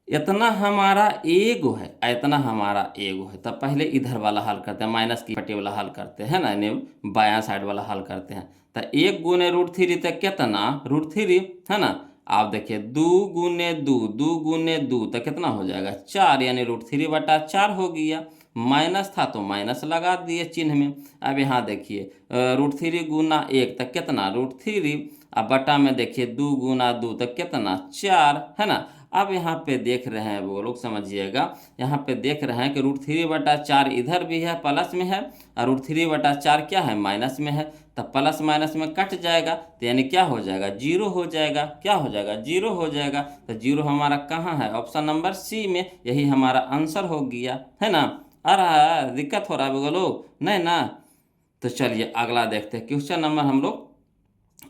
इतना हमारा एगो है, इतना हमारा एगो है, तब पहले इधर वाला हल करते हैं, माइनस की पट्टी वाला हल करते हैं ना, यानी बायां साइड वाला हल करते हैं। तो 1 गुने √3 तक कितना √3, है ना। आप देखिए 2 गुने 2, 2 गुने 2 तो कितना हो जाएगा 4, यानी √3/4 हो गया। माइनस था तो माइनस लगा दिए चिन्ह में। अब यहाँ देखिए √3 गुना 1 तक कितना √3, अब बटा में देखिए 2 गुना 2 तो कितना 4 है ना। अब यहाँ पे देख रहे हैं वो लोग, समझिएगा, यहाँ पे देख रहे हैं कि √3/4 इधर भी है प्लस में है और √3/4 क्या है माइनस में है। तब प्लस माइनस में कट जाएगा तो यानी क्या हो जाएगा, जीरो हो जाएगा। क्या हो जाएगा, जीरो हो जाएगा। तो जीरो हमारा कहाँ है, ऑप्शन नंबर सी में, यही हमारा आंसर हो गया है ना। आ रहा है, दिक्कत हो रहा है बोलो, नहीं ना। तो चलिए अगला देखते हैं, क्वेश्चन नंबर हम लोग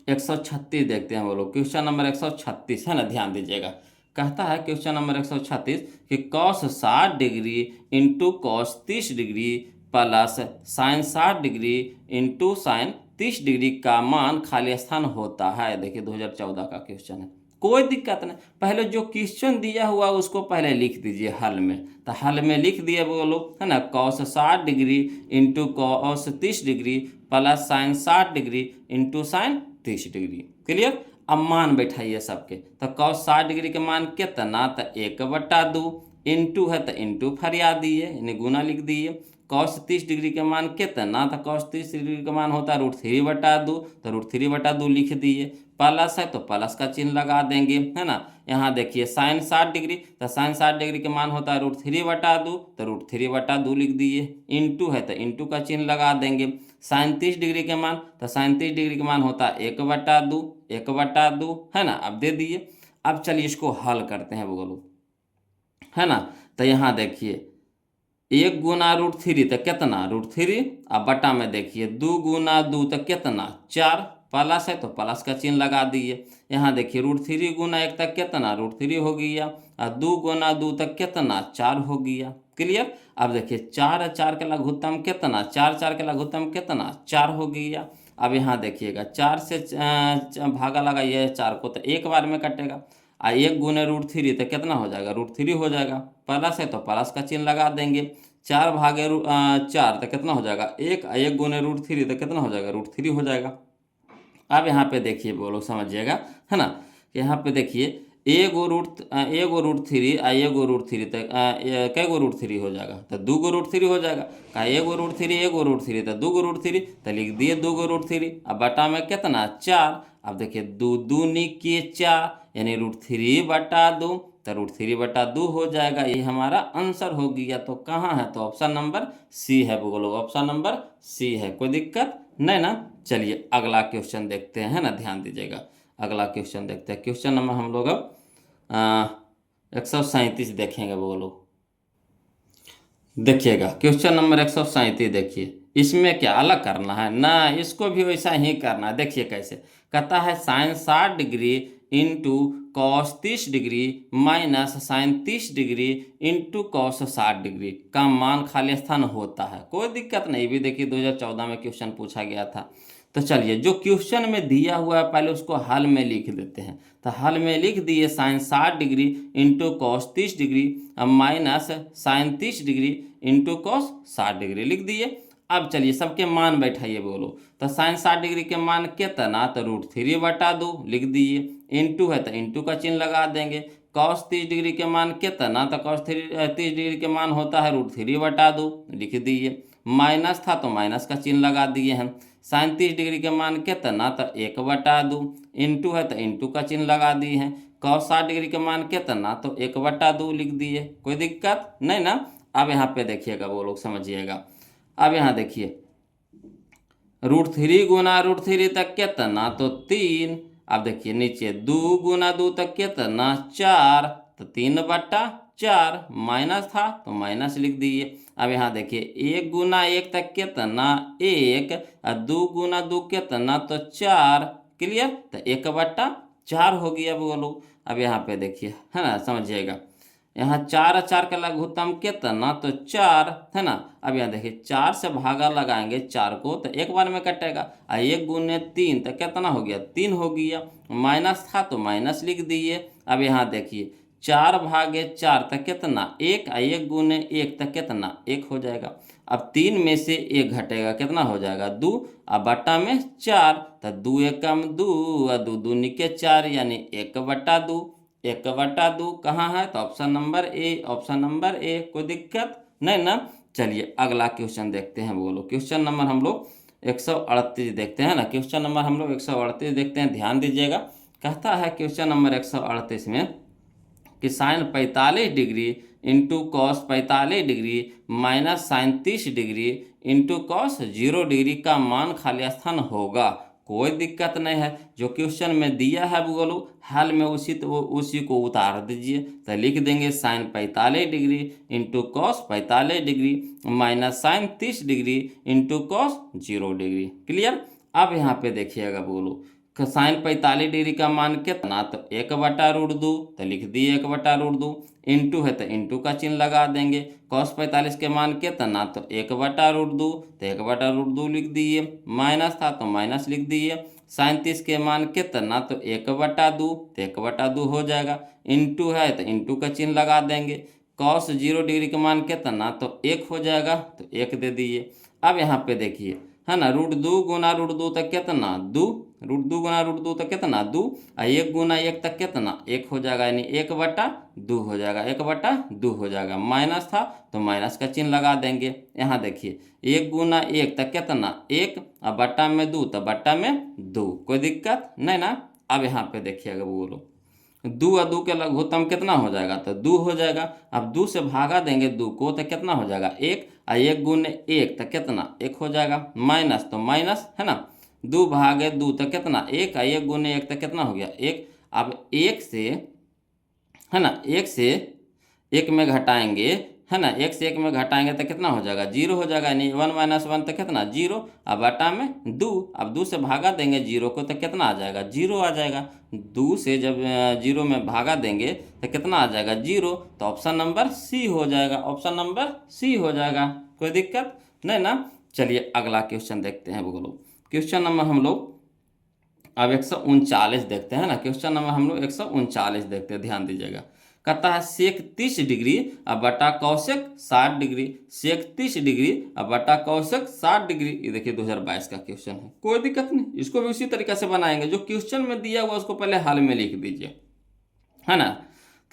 136 देखते हैं। बोलो क्वेश्चन नंबर 136 है ना, ध्यान दीजिएगा। कहता है क्वेश्चन नंबर 136 कि cos 60 degree into cos 30 degree plus sign 60 degree into sine 30 degree का मान खाली स्थान होता है। देखिए 2014 का क्वेश्चन है, कोई दिक्कत नहीं। पहले जो क्वेश्चन दिया हुआ उसको पहले लिख दीजिए हल में। तो हल में लिख दिए बोलो है ना, cos 60 degree into cos 30 degree plus sign 60 degree into sine 30 degree. Clear. अब मान बैठाइए सबके। तो cos 60 डिग्री के मान कितना, तो 1/2 इंटू है तो इंटू फरिया दिए यानी गुना लिख दिए। cos 30 डिग्री के मान कितना, तो cos 30 डिग्री का मान होता है √3/2, तो √3/2 लिख दिए। प्लस है तो प्लस का चिन्ह लगा देंगे है ना। यहाँ देखिए साइन 60 डिग्री, तो साइन 60 डिग्री के मान होता है √3/2, तो √3/2 लिख दिए। इंटू है तो इंटू का चिन्ह लगा देंगे। साइन 30 डिग्री के मान, तो साइन 30 डिग्री के मान होता है 1/2 है ना। अब दे दिए। अब चलिए इसको हल करते हैं बोलो है ना। तो यहाँ देखिए 1 गुना √3 तो कितना √3, अब बटा में देखिए 2 गुना 2 तो कितना 4, प्लस है तो प्लस का चिन्ह लगा दिए। यहाँ देखिए √3 गुना 1 तक कितना √3 हो गया और 2 गुना 2 तक कितना 4 हो गया। क्लियर। अब देखिए 4 4 के लघुत्तम कितना, 4 4 के लघुत्तम कितना 4 हो गया। अब यहाँ देखिएगा 4 से भागा लगाइए 4 को, तो एक बार में कटेगा। 1 गुने √3 तो कितना हो जाएगा, √3 हो जाएगा। प्लस है तो प्लस का चिन्ह लगा देंगे। 4 भागे 4 तो कितना हो जाएगा 1, 1 गुने √3 तो कितना हो जाएगा √3 हो जाएगा। अब यहाँ पे देखिए वो लोग समझिएगा है ना। यहाँ पे देखिए एगो √3 आ एगो √3 तक कै गो √3 हो जाएगा, तो 2 गो √3 हो जाएगा। का एगो √3 तो 2 गो √3 तो लिख दिए 2 गो √3। अब बटा में कितना 4। अब देखिए 2 दूनी के 4 यानी √3/2, तो √3/2 हो जाएगा। ये हमारा आंसर हो गया। तो कहाँ है, तो ऑप्शन नंबर सी है बोलो, ऑप्शन नंबर सी है, कोई दिक्कत नहीं ना। चलिए अगला क्वेश्चन देखते हैं है ना, ध्यान दीजिएगा। अगला क्वेश्चन देखते हैं, क्वेश्चन नंबर हम लोग अब 137 देखेंगे बोलो। देखिएगा क्वेश्चन नंबर 137 देखिए, इसमें क्या अलग करना है ना, इसको भी वैसा ही करना है। देखिए कैसे कहता है, sine 60 degree into cos 30 degree minus sine 30 degree into cos 60 degree का मान खाली स्थान होता है। कोई दिक्कत नहीं, भी देखिए 2014 में क्वेश्चन पूछा गया था। तो चलिए जो क्वेश्चन में दिया हुआ है पहले उसको हल में लिख देते हैं। तो हल में लिख दिए sine 60 degree into cos 30 degree minus sine 30 degree into cos 60 degree लिख दिए। अब चलिए सबके मान बैठाइए बोलो। तो साइन 60 डिग्री के मान कितना, तो √3/2 लिख दिए। इंटू है तो इंटू का चिन्ह लगा देंगे। कॉस 30 डिग्री के मान कितना, तो कॉस 30 डिग्री के मान होता है √3/2 लिख दिए। माइनस था तो माइनस का चिन्ह लगा दिए हैं। साइन 30 डिग्री के मान कितना, तो 1/2। इंटू है तो इंटू का चिन्ह लगा दिए हैं। कॉस 60 डिग्री के मान कितना, तो 1/2 लिख दिए, कोई दिक्कत नहीं ना। अब यहाँ पे देखिएगा वो लोग समझिएगा। अब यहाँ देखिए √3 गुना √3 तक कितना, तो 3। अब देखिए नीचे 2 गुना 2 तक कितना 4, तो 3/4 माइनस था तो माइनस लिख दिए। अब यहाँ देखिए 1 गुना 1 तक कितना 1 और 2 गुना 2 कितना, तो 4। क्लियर। तो 1/4 हो गया बोलो। अब यहाँ पे देखिए है ना, समझिएगा। यहाँ 4 4 का लघुत्तम कितना, तो 4 है ना। अब यहाँ देखिए 4 से भागा लगाएंगे 4 को, तो एक बार में कटेगा। 1 गुने 3 तो कितना हो गया 3 हो गया। माइनस था तो माइनस लिख दिए। अब यहाँ देखिए 4 भागे 4 तक कितना 1, 1 गुने 1 तक कितना 1 हो जाएगा। अब 3 में से 1 घटेगा, कितना हो जाएगा 2। अब बटा में 4, तो 2 एकम 2 और 2 दूनी के 4 यानी 1/2। 1/2 कहाँ है, तो option number A, option number A, कोई दिक्कत नहीं ना। चलिए अगला क्वेश्चन देखते हैं बोलो। क्वेश्चन नंबर हम लोग 138 देखते हैं ना। क्वेश्चन नंबर हम लोग 138 देखते हैं, ध्यान दीजिएगा। कहता है क्वेश्चन नंबर 138 में कि sine 45 degree into cos 45 degree minus sine 30 degree into cos 0 degree का मान खाली स्थान होगा। कोई दिक्कत नहीं है, जो क्वेश्चन में दिया है वो बोलो हाल में उसी को उतार दीजिए। तो लिख देंगे sine 45 degree into cos 45 degree minus sine 30 degree into cos 0 degree. Clear. अब यहाँ पे देखिएगा बोलो साइन 45 डिग्री का मान कितना, तो 1/√2, तो लिख दिए 1/√2। इंटू है तो इंटू का चिन्ह लगा देंगे। कॉस 45 के मान कितना, तो 1/√2, तो 1/√2 लिख दिए। माइनस था तो माइनस लिख दिए। साइन 30 के मान कितना, तो 1/2, तो 1/2 हो जाएगा। इंटू है तो इंटू का चिन्ह लगा देंगे। कॉस 0 डिग्री का मान कितना, तो 1 हो जाएगा, तो 1 दे दिए। अब यहाँ पे देखिए है ना, √2 गुना √2 तक कितना 2, √2 गुना √2 तक कितना 2, और 1 गुना 1 तक कितना 1 हो जाएगा, यानी 1/2 हो जाएगा, 1/2 हो जाएगा। माइनस था तो माइनस का चिन्ह लगा देंगे। यहाँ देखिए 1 गुना 1 तक कितना 1, और बट्टा में 2 तो बट्टा में 2, कोई दिक्कत नहीं ना। अब यहाँ पे देखिएगा बोलो 2 और 2 के लघुत्तम कितना हो जाएगा, तो 2 हो जाएगा। अब 2 से भागा देंगे 2 को तो कितना हो जाएगा 1, और 1 गुने 1 तो कितना 1 हो जाएगा। माइनस तो माइनस है ना, 2 भागे 2 तो कितना 1, और 1 गुने 1 तो कितना हो गया 1। अब 1 से है ना, 1 से 1 में घटाएंगे है ना, 1 से 1 में घटाएंगे तो कितना हो जाएगा 0 हो जाएगा, यानी 1 - 1 तो कितना 0, अब बटा में 2। अब 2 से भागा देंगे 0 को तो कितना आ जाएगा 0 आ जाएगा। 2 से जब 0 में भागा देंगे तो कितना आ जाएगा 0, तो ऑप्शन नंबर सी हो जाएगा, ऑप्शन नंबर सी हो जाएगा। कोई दिक्कत नहीं ना। चलिए अगला क्वेश्चन देखते हैं। बोलो क्वेश्चन नंबर हम लोग अब 139 देखते हैं ना। क्वेश्चन नंबर हम लोग 139 देखते हैं, ध्यान दीजिएगा। कहता है सेक 30 डिग्री अब बटा कौशिक 60 डिग्री, सेक 30 डिग्री अब बटा कौशिक 60 डिग्री। ये देखिए 2022 का क्वेश्चन है, कोई दिक्कत नहीं, इसको भी उसी तरीके से बनाएंगे। जो क्वेश्चन में दिया हुआ उसको पहले हाल में लिख दीजिए, है ना।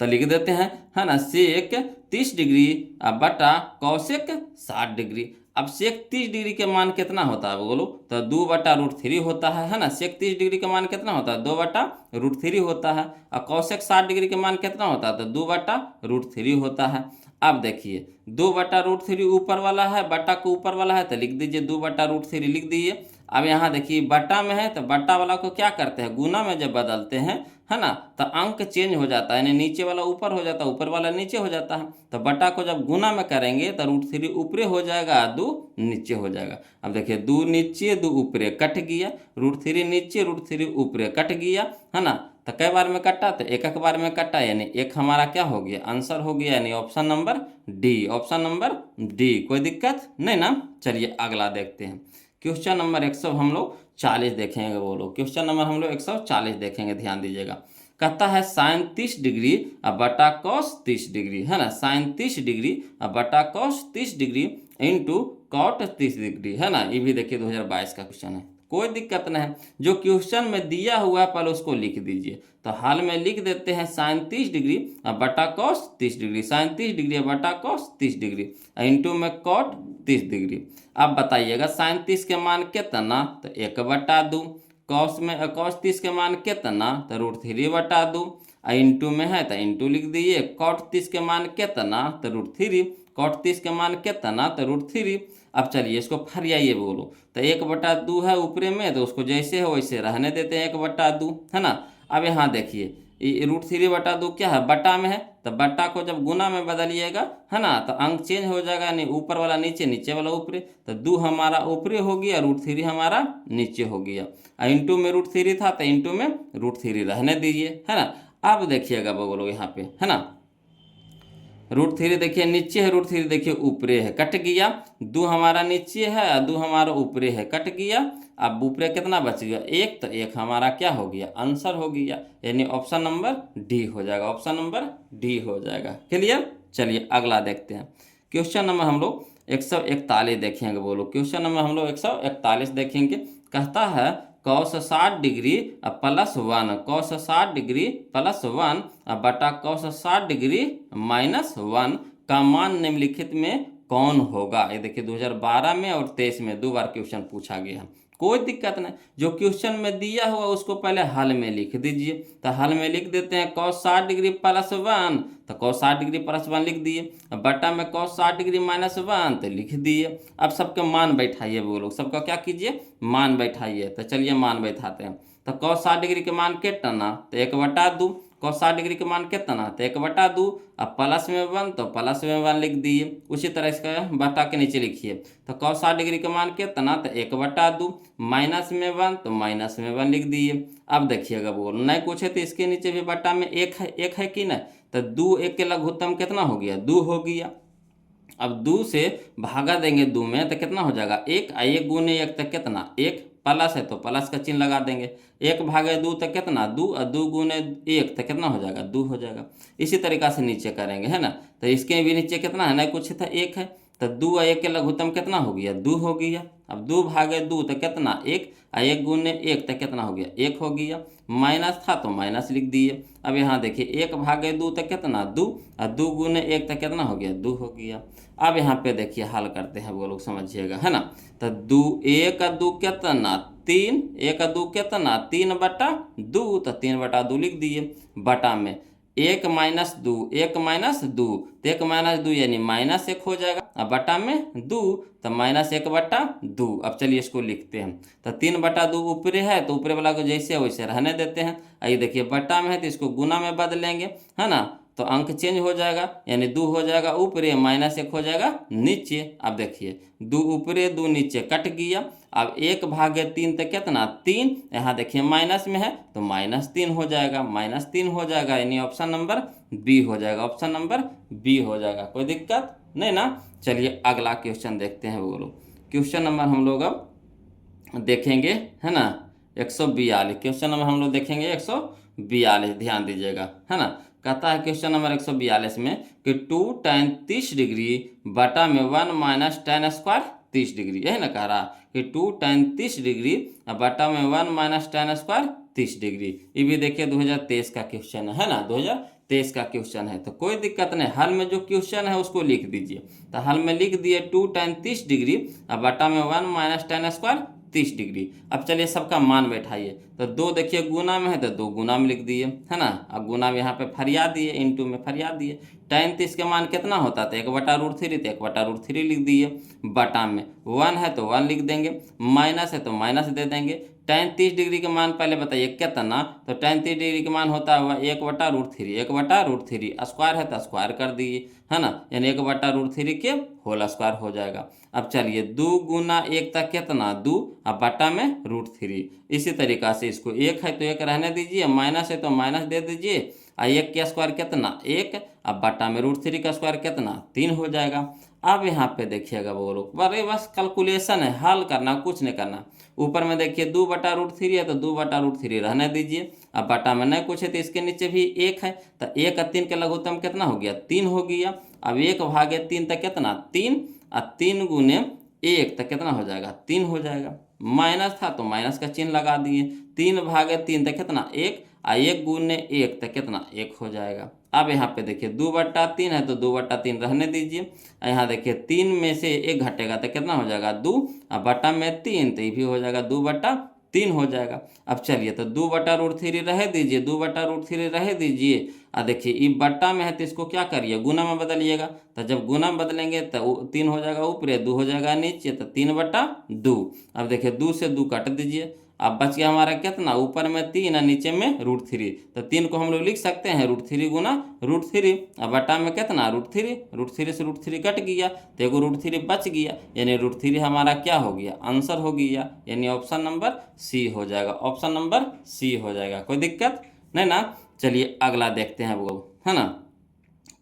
तो लिख देते हैं है ना, सेक 30 डिग्री अब बटा कौशिक 60 डिग्री। अब सेक 30 डिग्री के मान कितना होता है बोलो, तो 2/√3 होता है ना। सेक 30 डिग्री का मान कितना होता है 2/√3 होता है। और कौशिक 60 डिग्री के मान कितना होता है, तो 2/√3 होता है। अब देखिए 2/√3 ऊपर वाला है, बटा को ऊपर वाला है तो लिख दीजिए 2/√3 लिख दीजिए। अब यहाँ देखिए बट्टा में है तो बट्टा वाला को क्या करते हैं, गुना में जब बदलते हैं है ना, तो अंक चेंज हो जाता है, यानी नीचे वाला ऊपर हो जाता है, ऊपर वाला नीचे हो जाता है। तो बट्टा को जब गुना में करेंगे तो √3 ऊपरे हो जाएगा, 2 नीचे हो जाएगा। अब देखिए 2 नीचे 2 ऊपरे कट गया, √3 नीचे √3 ऊपरे कट गया, है ना। तो कई बार में कटा, तो एक बार में कटा, यानी एक हमारा क्या हो गया आंसर हो गया, यानी option number D, option number D. कोई दिक्कत नहीं ना। चलिए अगला देखते हैं। क्वेश्चन नंबर 100 हम लोग 40 देखेंगे। बोलो क्वेश्चन नंबर हम लोग 140 देखेंगे, ध्यान दीजिएगा। कहता है साइन 30 डिग्री अब बटा कॉस 30 डिग्री, है ना। साइन 30 डिग्री अब बटा cos 30 degree into cot 30 degree, है ना। ये भी देखिए 2022 का क्वेश्चन है, कोई दिक्कत नहीं है। जो क्वेश्चन में दिया हुआ है पहले उसको लिख दीजिए। तो हाल में लिख देते हैं साइन 30 डिग्री अब बटा कॉस 30 डिग्री, साइन 30 डिग्री अब बटा कॉस 30 डिग्री इंटू में कॉट 30 डिग्री। अब बताइएगा साइन 30 के मान कितना, तो 1/2। कॉस 30 के मान कितना, तो √3/2। इंटू में है तो इंटू लिख दीजिए। कॉट 30 के मान कितना, तो √3। कॉट 30 के मान कितना, तो √3। अब चलिए इसको फरियाइए बोलो, तो 1/2 है ऊपरे में, तो उसको जैसे हो वैसे रहने देते हैं 1/2, है ना। अब यहाँ देखिए √3/2 क्या है, बटा में है, तो बटा को जब गुना में बदलिएगा है ना, तो अंक चेंज हो जाएगा, यानी ऊपर वाला नीचे, नीचे वाला ऊपरे। तो 2 हमारा ऊपरे हो गया, √3 हमारा नीचे हो गया। इंटू में √3 था तो इंटू में √3 रहने दीजिए, है ना। अब देखिएगा बोलो यहाँ पे है ना, √3 देखिए नीचे है, √3 देखिए ऊपरे है, कट गया। 2 हमारा नीचे है और 2 हमारा ऊपरे है, कट गया। अब ऊपरे कितना बच गया 1, तो 1 हमारा क्या हो गया आंसर हो गया, यानी ऑप्शन नंबर डी हो जाएगा, ऑप्शन नंबर डी हो जाएगा। क्लियर। चलिए अगला देखते हैं। क्वेश्चन नंबर हम लोग 141 देखेंगे। बोलो क्वेश्चन नंबर हम लोग 141 देखेंगे। कहता है cos 60 degree plus 1, cos 60 degree plus 1 बटा कॉस 60 डिग्री -1 का मान निम्नलिखित में कौन होगा। ये देखिए 2012 में और 23 में 2 बार क्वेश्चन पूछा गया। कोई दिक्कत नहीं, जो क्वेश्चन में दिया हुआ उसको पहले हल में लिख दीजिए। तो हल में लिख देते हैं cos 60 डिग्री प्लस 1, तो cos 60 डिग्री प्लस 1 लिख दिए। अब बटा में cos 60 डिग्री माइनस 1 तो लिख दिए। अब सबके मान बैठाइए, वो लोग सबका क्या कीजिए, मान बैठाइए। तो चलिए मान बैठाते हैं। तो cos 60 डिग्री के मान कितना, तो 1/2। cos 60 डिग्री के मान कितना, तो 1/2। अब प्लस में 1 तो प्लस में 1 लिख दिए। उसी तरह इसका बटा के नीचे लिखिए। तो cos 60 डिग्री के मान कितना, तो 1/2। माइनस में 1 तो माइनस में 1 लिख दिए। अब देखिएगा बोल नहीं पूछे तो इसके नीचे भी बटा में 1 है कि नहीं, तो 2 1 के लघुत्तम कितना हो गया, 2 हो गया। अब 2 से भागा देंगे 2 में तो कितना हो जाएगा 1, 1 गुने 1 तक कितना 1, प्लस है तो प्लस का चिन्ह लगा देंगे। 1 भागे 2 तक कितना 2, और 2 गुने 1 तक कितना हो जाएगा 2 हो जाएगा। इसी तरीका से नीचे करेंगे, है ना। तो इसके भी नीचे कितना है, नहीं कुछ था 1 है, तो 2 और 1 के लघुत्तम कितना हो गया 2 हो गया। अब 2 भागे 2 तो कितना 1, और 1 गुने 1 तक कितना हो गया 1 हो गया। माइनस था तो माइनस लिख दिए। अब यहाँ देखिए 1 भागे 2 तक कितना 2, और 2 गुने 1 तक कितना हो गया 2 हो गया। अब यहाँ पे देखिए हल करते हैं, वो लोग समझिएगा, है ना। तो 2 1 और 2 कितना 3, 1 और 2 कितना 3/2, तो 3/2 लिख दिए। बटा में 1 माइनस 2, 1 माइनस 2 तो 1 माइनस 2 यानी -1 हो जाएगा। अब बटा में 2 तो -1/2। अब चलिए इसको लिखते हैं। तो 3/2 ऊपरे है तो ऊपरे वाला को जैसे है वैसे रहने देते हैं। आइए देखिए बटा में है तो इसको गुना में बदलेंगे, है ना। तो अंक चेंज हो जाएगा, यानी 2 हो जाएगा ऊपरे, -1 हो जाएगा नीचे। अब देखिए 2 ऊपरे 2 नीचे कट गया। अब 1 भागे 3 तो कितना 3, यहाँ देखिए माइनस में है तो -3 हो जाएगा, -3 हो जाएगा, यानी ऑप्शन नंबर बी हो जाएगा, ऑप्शन नंबर बी हो जाएगा। कोई दिक्कत नहीं ना। चलिए अगला क्वेश्चन देखते हैं। वो लोग क्वेश्चन नंबर हम लोग अब देखेंगे, है ना 142। क्वेश्चन नंबर हम लोग देखेंगे 142, ध्यान दीजिएगा, है ना। कहता है क्वेश्चन नंबर 142 में कि 2 tan 30 डिग्री बटा में 1 माइनस tan स्क्वायर 30 डिग्री, यही ना कह रहा कि 2 tan 30 डिग्री बटा में 1 माइनस tan स्क्वायर 30 डिग्री। ये भी देखिए 2023 का क्वेश्चन है ना, 2023 का क्वेश्चन है। तो कोई दिक्कत नहीं, हल में जो क्वेश्चन है उसको लिख दीजिए। तो हल में लिख दिए 2 tan 30 डिग्री बटा में 1 माइनस tan स्क्वायर 30 डिग्री। अब चलिए सबका मान बैठाइए। तो 2 देखिए गुना में है तो 2 गुना में लिख दिए, है ना। अब गुना में यहाँ पे फरिया दिए, इंटू में फरिया दिए। tan 30 के मान कितना होता था 1/√3, तो 1/√3 लिख दिए। बटा में 1 है तो 1 लिख देंगे, माइनस है तो माइनस दे देंगे। tan 30 डिग्री के मान पहले बताइए कितना, तो tan 30 डिग्री के मान होता हुआ 1/√3, 1/√3 स्क्वायर है तो स्क्वायर कर दिए, है ना, यानी 1/√3 के होल स्क्वायर हो जाएगा। अब चलिए 2 गुना 1 तक कितना 2, अब बटा में √3। इसी तरीका से इसको 1 है तो 1 रहने दीजिए, माइनस है तो माइनस दे दीजिए, और 1 का स्क्वायर कितना 1, अब बटा में √3 का स्क्वायर कितना 3 हो जाएगा। अब यहाँ पे देखिएगा वो लोग बड़े बस कैलकुलेशन है, हल करना कुछ नहीं करना। ऊपर में देखिए 2/√3 है तो 2/√3 रहने दीजिए। अब बटा में नहीं कुछ है तो इसके नीचे भी 1 है, तो 1 और 3 का लघुत्तम कितना हो गया 3 हो गया। अब 1 भागे 3 तक कितना 3, और 3 गुने 1 तक कितना हो जाएगा 3 हो जाएगा। माइनस था तो माइनस का चिन्ह लगा दिए। 3 भागे 3 तक कितना 1, और 1 गुने 1 तक कितना 1 हो जाएगा। अब यहाँ पे देखिए 2/3 है तो 2/3 रहने दीजिए। यहाँ देखिए 3 में से 1 घटेगा तो कितना हो जाएगा 2, और बटा में 3 तो ये भी हो जाएगा 2/3 हो जाएगा। अब चलिए तो 2/√3 रह दीजिए, 2/√3 रह दीजिए। और देखिए ये बट्टा में है तो इसको क्या करिए गुना में बदलिएगा। तो जब गुना में बदलेंगे तो 3 हो जाएगा ऊपर, 2 हो जाएगा नीचे, तो 3/2। अब देखिए 2 से 2 काट दीजिए। अब बच गया हमारा कितना, ऊपर में 3 और नीचे में √3। तो 3 को हम लोग लिख सकते हैं √3 गुना √3। अब बटा में कितना √3, √3 से √3 कट गया तो एगो √3 बच गया, यानी √3 हमारा क्या हो गया आंसर हो गया, यानी ऑप्शन नंबर सी हो जाएगा, ऑप्शन नंबर सी हो जाएगा। कोई दिक्कत नहीं ना। चलिए अगला देखते हैं वो, है ना।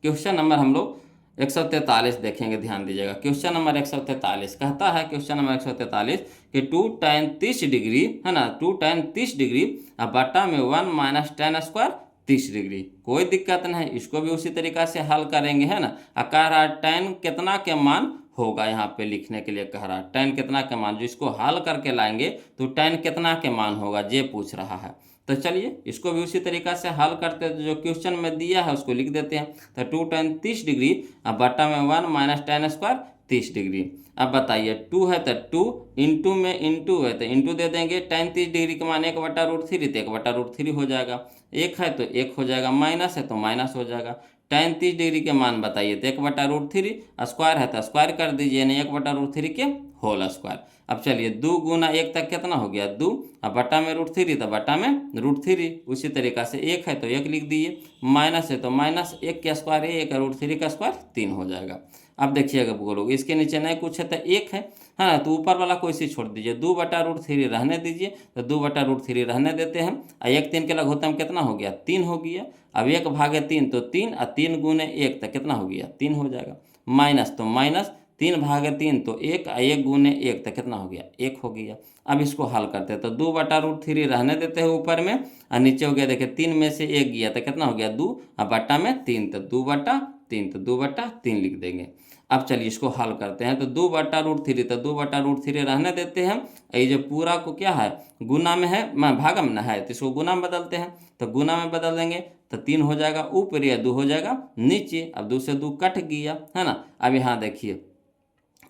क्वेश्चन नंबर हम लोग 143 देखेंगे, ध्यान दीजिएगा। क्वेश्चन नंबर 143 कहता है, क्वेश्चन नंबर 143 कि 2 tan 30 डिग्री, है ना, 2 tan 30 डिग्री अब बटा में 1 माइनस tan स्क्वायर 30 डिग्री। कोई दिक्कत नहीं, इसको भी उसी तरीका से हल करेंगे, है ना। कह रहा है tan कितना के मान होगा, यहाँ पे लिखने के लिए कह रहा है tan कितना के मान, जो इसको हल करके लाएंगे तो tan कितना के मान होगा ये पूछ रहा है। तो चलिए इसको भी उसी तरीका से हल करते हैं, जो क्वेश्चन में दिया है उसको लिख देते हैं। तो 2 tan 30 डिग्री अब बटा में 1 माइनस tan स्क्वायर 30 डिग्री। अब बताइए 2 है तो 2 इंटू में इंटू है तो इंटू दे देंगे, tan 30 डिग्री का मान 1/√3 तो 1/√3 हो जाएगा। 1 है तो 1 हो जाएगा, माइनस है तो माइनस हो जाएगा। tan 30 डिग्री के मान बताइए तो 1/√3, स्क्वायर है तो स्क्वायर कर दीजिए, यानी 1/√3 के होल स्क्वायर। अब चलिए 2 गुना 1 तक कितना हो गया 2, अब बटा में √3 तो बटा में √3। उसी तरीक़ा से 1 है तो 1 लिख दिए, माइनस है तो माइनस, 1 का स्क्वायर 1 और √3 का स्क्वायर 3 हो जाएगा। अब देखिएगा बोलोगे इसके नीचे नहीं कुछ है तो 1 है ना, तो ऊपर वाला कोई सी छोड़ दीजिए, 2/√3 रहने दीजिए, तो 2/√3 रहने देते हैं। और 1 3 के लघुत्तम कितना हो गया 3 हो गया। अब 1/3 तो 3, और 3 गुने 1 तो कितना हो गया 3 हो जाएगा। माइनस तो माइनस, 3/3 तो 1, और 1 गुने 1 तो कितना हो गया 1 हो गया। अब इसको हल करते हैं तो 2/√3 रहने देते हैं ऊपर में, और नीचे हो गया देखिए 3 में से 1 गया तो कितना हो गया 2, और बटा में 3 तो 2/3 तो 2/3 लिख देंगे। अब चलिए इसको हल करते हैं तो 2/√3 तो 2/√3 रहने देते हैं। ये जो पूरा को क्या है गुना में है, भागम में है, तो इसको गुना में बदलते हैं, तो गुना में बदल देंगे तो 3 हो जाएगा ऊपर, या 2 हो जाएगा नीचे। अब 2 से 2 कट गया है ना। अब यहाँ देखिए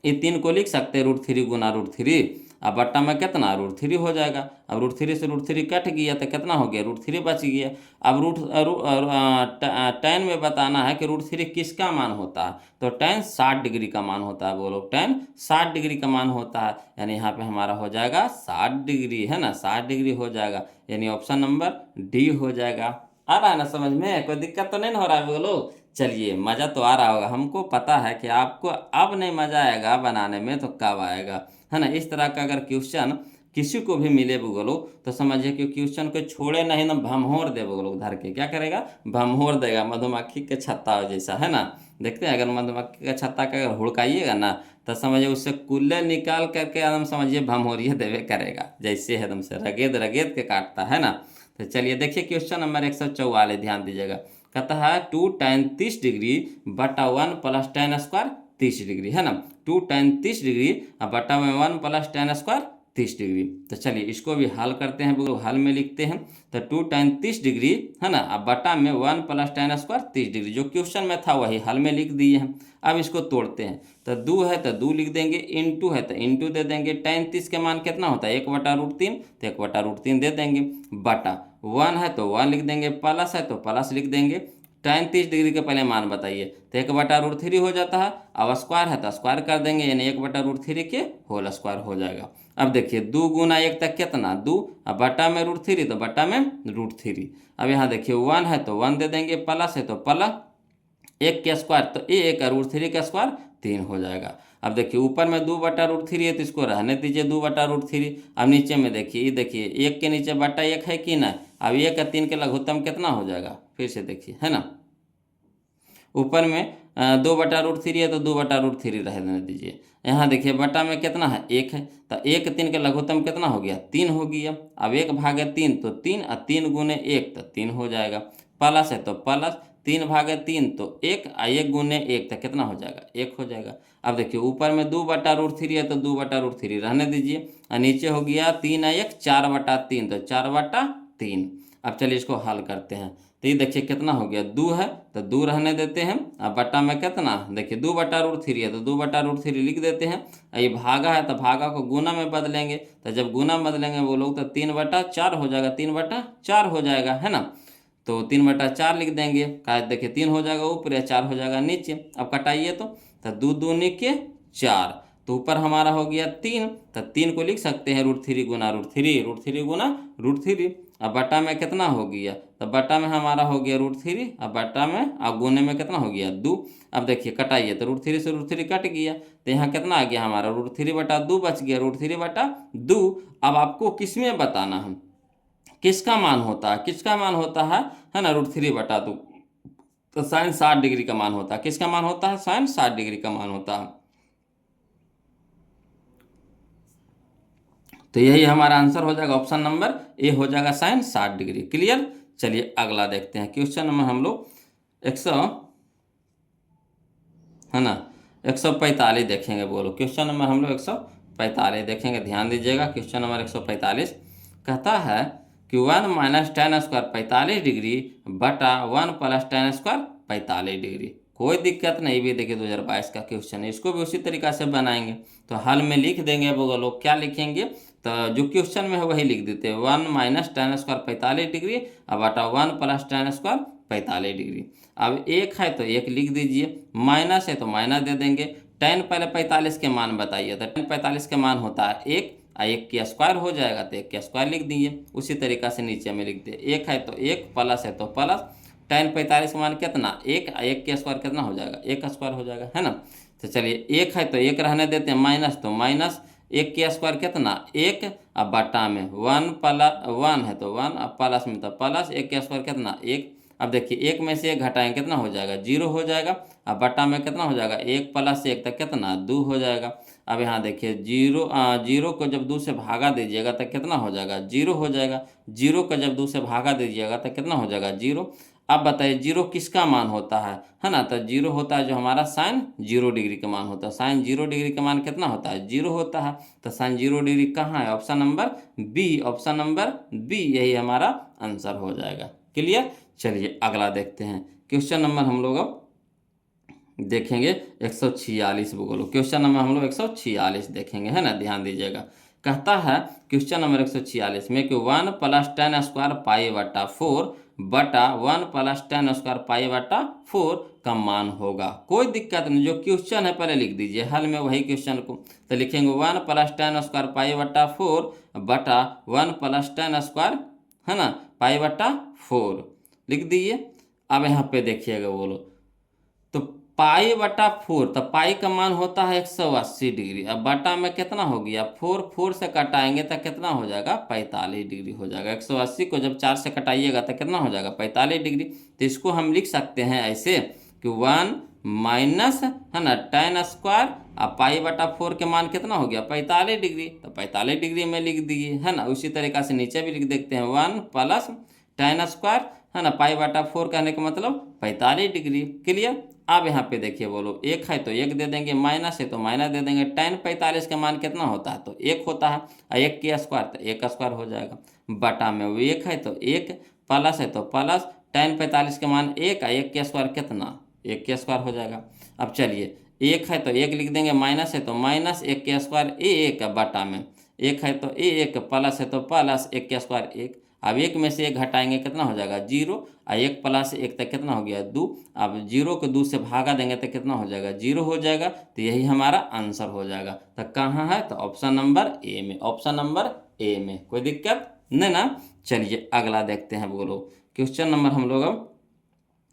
ये 3 को लिख सकते हैं √3 गुना √3, अब बट्टा में कितना √3 हो जाएगा। अब √3 से √3 कट गया तो कितना हो गया √3 बच गया। अब tan में बताना है कि √3 किसका मान होता है, तो tan 60 डिग्री का मान होता है। बोलो tan 60 डिग्री का मान होता है, यानी यहाँ पे हमारा हो जाएगा 60 डिग्री है ना, 60 डिग्री हो जाएगा, यानी ऑप्शन नंबर डी हो जाएगा। आ रहा है ना समझ में, कोई दिक्कत तो नहीं ना हो रहा है बोलो। चलिए मज़ा तो आ रहा होगा, हमको पता है कि आपको अब नहीं मज़ा आएगा बनाने में तो कब आएगा, है ना। इस तरह का अगर क्वेश्चन किसी को भी मिले बोलो तो समझिए कि क्वेश्चन को छोड़े नहीं ना, भमहोर दे बोलो धर के, क्या करेगा भमहोर देगा, मधुमक्खी के छत्ता जैसा, है ना। देखते हैं अगर मधुमक्खी का छत्ता का अगर हुड़काइएगा ना तो समझिए उससे कुल्ले निकाल करके एकदम समझिए भमहोरिए देवे करेगा, जैसे एकदम से रगेद रगेद के काटता है ना। तो चलिए देखिए क्वेश्चन नंबर 144 ध्यान दीजिएगा। कहता है 2 tan 30 डिग्री बटा 1 प्लस tan स्क्वायर 30 डिग्री, है ना। 2 tan 30 डिग्री बटा में 1 प्लस tan स्क्वायर 30 डिग्री। तो चलिए इसको भी हल करते हैं, वो हल में लिखते हैं तो 2 tan 30 डिग्री है ना, अब बटा में 1 प्लस tan स्क्वायर 30 डिग्री, जो क्वेश्चन में था वही हल में लिख दिए हैं। अब इसको तोड़ते हैं तो 2 है तो 2 लिख देंगे, इंटू है तो इंटू दे देंगे, tan 30 के मान कितना होता है 1/√3 तो 1/√3 दे देंगे, बटा 1 है तो 1 लिख देंगे, प्लस है तो प्लस लिख देंगे। tan 30 डिग्री के पहले मान बताइए तो 1/√3 हो जाता है, अब स्क्वायर है तो स्क्वायर कर देंगे, यानी 1/√3 के होल स्क्वायर हो जाएगा। अब देखिए 2 गुना 1 तक कितना 2, अब बटा में √3 तो बटा में √3। अब यहाँ देखिए 1 है तो 1 दे देंगे, प्लस है तो प्लस, 1 के स्क्वायर तो 1 और √3 का स्क्वायर 3 हो जाएगा। अब देखिए ऊपर में 2/√3 है तो इसको रहने दीजिए 2/√3। अब नीचे में देखिए ये देखिए 1 के नीचे बटा 1 है कि ना, अब 1 और 3 के लघुत्तम कितना हो जाएगा, फिर से देखिए है ना। ऊपर में 2/√3 है तो 2/√3 रहने दीजिए। यहाँ देखिए बटा में कितना है 1 है, तो 1 3 का लघुत्तम कितना हो गया 3 हो गया। अब 1/3 तो 3, और 3 गुने 1 तो 3 हो जाएगा, प्लस है तो प्लस, 3/3 तो 1, और 1 गुने 1 तो कितना हो जाएगा 1 हो जाएगा। अब देखिए ऊपर में 2/√3 है तो 2/√3 रहने दीजिए, और नीचे हो गया 3 और 1 4/3 तो 4/3। अब चलिए इसको हल करते हैं तो ये देखिए कितना हो गया 2 है तो 2 रहने देते हैं, अब बटा में कितना देखिए 2/√3 है तो 2/√3 लिख देते हैं। ये भागा है तो भागा को गुना में बदलेंगे, तो जब गुना में बदलेंगे वो लोग तो 3/4 हो जाएगा, 3/4 हो जाएगा, है ना। तो 3/4 लिख देंगे, का देखिए 3 हो जाएगा ऊपर या 4 हो जाएगा नीचे। अब कटाइए तो 2 दूनी के 4, तो ऊपर हमारा हो गया 3, तो 3 को लिख सकते हैं √3 गुना √3, √3 गुना √3। अब बटा में कितना हो गया, तो बटा में हमारा हो गया √3, अब बटा में अब गुने में कितना हो गया 2। अब देखिए कटाइए तो √3 से √3 कट गया, तो यहाँ कितना आ गया हमारा √3/2 बच गया, √3/2। अब आपको किस में बताना है किसका मान होता है, किसका मान होता है ना √3/2, तो sin 60 डिग्री का मान होता है। किसका मान होता है sin 60 डिग्री का मान होता है। तो यही हमारा आंसर हो जाएगा, ऑप्शन नंबर ए हो जाएगा sin 60 डिग्री। क्लियर। चलिए अगला देखते हैं क्वेश्चन नंबर हम लोग 100 है ना 145 देखेंगे। बोलो क्वेश्चन नंबर हम लोग 145 देखेंगे, ध्यान दीजिएगा। क्वेश्चन नंबर 145 कहता है कि 1 - tan स्क्वायर 45 डिग्री बटा 1 + tan स्क्वायर 45 डिग्री, कोई दिक्कत नहीं। भी देखिए 2022 का क्वेश्चन है, इसको भी उसी तरीका से बनाएंगे। तो हल में लिख देंगे वो लोग, क्या लिखेंगे, तो जो क्वेश्चन में है वही लिख देते हैं, 1 माइनस tan स्क्वायर 45 डिग्री अब बटा 1 प्लस tan स्क्वायर 45 डिग्री। अब एक है तो एक लिख दीजिए, माइनस है तो माइनस दे देंगे। tan पहले 45 के मान बताइए, तो tan 45 के मान होता है 1, एक के स्क्वायर हो जाएगा तो 1 के स्क्वायर लिख दीजिए। उसी तरीका से नीचे में लिख दिए, एक है तो एक, प्लस है तो प्लस, tan 45 का मान कितना, एक के स्क्वायर कितना हो जाएगा, 1 का स्क्वायर हो जाएगा, है ना। तो चलिए एक है तो एक रहने देते हैं, माइनस तो माइनस, 1 के स्क्वायर कितना 1, अब बटा में 1 प्लस 1 है तो 1, अब प्लस में तो प्लस, 1 के स्क्वायर कितना 1। अब देखिए एक में से एक घटाएं कितना हो जाएगा, 0 हो जाएगा। अब बटा में कितना हो जाएगा, 1 प्लस 1 तक कितना 2 हो जाएगा। अब यहाँ देखिए जीरो को जब 2 से भागा दीजिएगा तो कितना हो जाएगा, 0 हो जाएगा। 0 को जब 2 से भागा दीजिएगा तो कितना हो जाएगा, 0। अब बताइए 0 किसका मान होता है ना, तो 0 होता है जो हमारा साइन 0 डिग्री का मान होता है। साइन 0 डिग्री का मान कितना होता है, 0 होता है। तो साइन 0 डिग्री कहाँ है, option number B, option number B यही हमारा आंसर हो जाएगा। क्लियर। चलिए अगला देखते हैं, क्वेश्चन नंबर हम लोग अब देखेंगे 146। बोलो क्वेश्चन नंबर हम लोग 146 देखेंगे, है ना, ध्यान दीजिएगा। कहता है क्वेश्चन नंबर 146 में कि 1 प्लस tan स्क्वायर पाई बटा 4 बटा 1 प्लस tan स्क्वायर पाई बटा 4 का मान होगा। कोई दिक्कत नहीं, जो क्वेश्चन है पहले लिख दीजिए, हल में वही क्वेश्चन को तो लिखेंगे 1 प्लस tan स्क्वायर पाई बटा 4 बटा 1 प्लस tan स्क्वायर, है ना, पाई बटा 4 लिख दिए। अब यहाँ पे देखिएगा बोलो, तो पाई बटा 4, तो पाई का मान होता है 180 डिग्री। अब बटा में कितना हो गया 4 से कटाएंगे तो कितना हो जाएगा, 45 डिग्री हो जाएगा। 180 को जब 4 से कटाइएगा तो कितना हो जाएगा, 45 डिग्री। तो इसको हम लिख सकते हैं ऐसे कि 1 माइनस, है ना, tan स्क्वायर अब पाई बटा 4 के मान कितना हो गया, 45 डिग्री। तो 45 डिग्री में लिख दिए, है ना। उसी तरीका से नीचे भी लिख देखते हैं, 1 प्लस tan स्क्वायर, है ना, पाई बटा 4 कहने का मतलब 45 डिग्री। क्लियर। अब यहाँ पे देखिए बोलो, एक है तो एक दे देंगे, माइनस है तो माइनस दे देंगे। tan 45 का मान कितना होता है, तो 1 होता है, और 1 के स्क्वायर तो 1 का स्क्वायर हो जाएगा। बटा में वो एक है तो एक, प्लस है तो प्लस, tan 45 का मान 1, और 1 के स्क्वायर कितना 1 के स्क्वायर हो जाएगा। अब चलिए एक है तो एक लिख देंगे, माइनस है तो माइनस, 1 के स्क्वायर 1, बटा में एक है तो 1, प्लस है तो प्लस, 1 के स्क्वायर 1। अब एक में से एक घटाएंगे कितना हो जाएगा, 0, और 1 प्लस 1 तक कितना हो गया 2। अब 0 को 2 से भागा देंगे तो कितना हो जाएगा, 0 हो जाएगा। तो यही हमारा आंसर हो जाएगा। तो कहाँ है, तो ऑप्शन नंबर ए में, ऑप्शन नंबर ए में। कोई दिक्कत नहीं ना। चलिए अगला देखते हैं, बोलो क्वेश्चन नंबर हम लोग अब,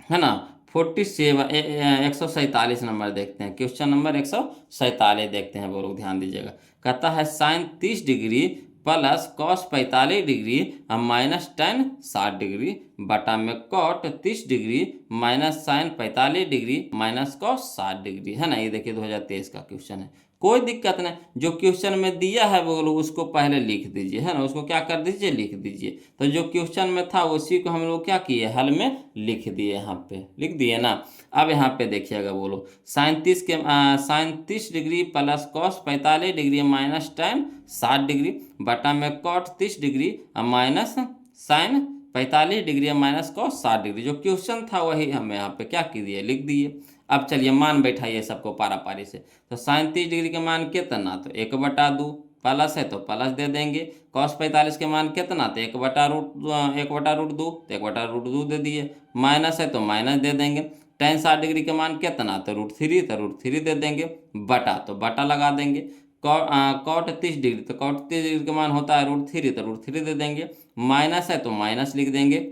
है ना, 147 नंबर देखते हैं। क्वेश्चन नंबर 147 देखते हैं, बोलो ध्यान दीजिएगा। कहता है sine 30 degree plus cos 45 degree और माइनस tan 60 डिग्री बटा में cot 30 degree minus sine 45 degree minus cos 60 degree, है ना। ये देखिए 2023 का क्वेश्चन है। कोई दिक्कत नहीं, जो क्वेश्चन में दिया है वो लोग उसको पहले लिख दीजिए, है ना, उसको क्या कर दीजिए, लिख दीजिए। तो जो क्वेश्चन में था उसी को हम लोग क्या किए, हल में लिख दिए, यहाँ पे लिख दिए ना। अब यहाँ पे देखिएगा, बोलो sine 30 degree plus cos 45 degree minus tan 60 degree बटा में cot 30 degree minus sine 45 degree minus cos 60 degree. जो क्वेश्चन था वही हम यहाँ पे क्या कीजिए, लिख दिए। अब चलिए मान बैठाइए सबको पारा पारी से। तो साइन 30 डिग्री के मान कितना, तो 1/2, प्लस है तो प्लस दे देंगे। कॉस 45 के मान कितना, तो 1/√2, तो 1/√2 दे दिए। माइनस है तो माइनस दे देंगे। tan 60 डिग्री के मान कितना, तो √3, तो √3 दे देंगे। बटा तो बटा लगा देंगे। कॉट 30 डिग्री, तो कॉट 30 डिग्री का मान होता है √3, तो √3 दे देंगे। माइनस है तो माइनस लिख देंगे।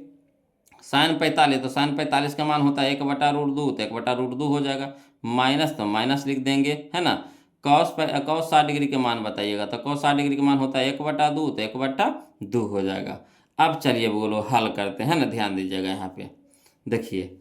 साइन 45, तो साइन 45 का मान होता है 1/√2, तो 1/√2 हो जाएगा। माइनस तो माइनस लिख देंगे, है ना। कॉस 60 डिग्री के मान बताइएगा, तो कॉस 60 डिग्री का मान होता है 1/2, तो 1/2 हो जाएगा। अब चलिए बोलो हल करते हैं ना, ध्यान दीजिएगा यहाँ पे देखिए।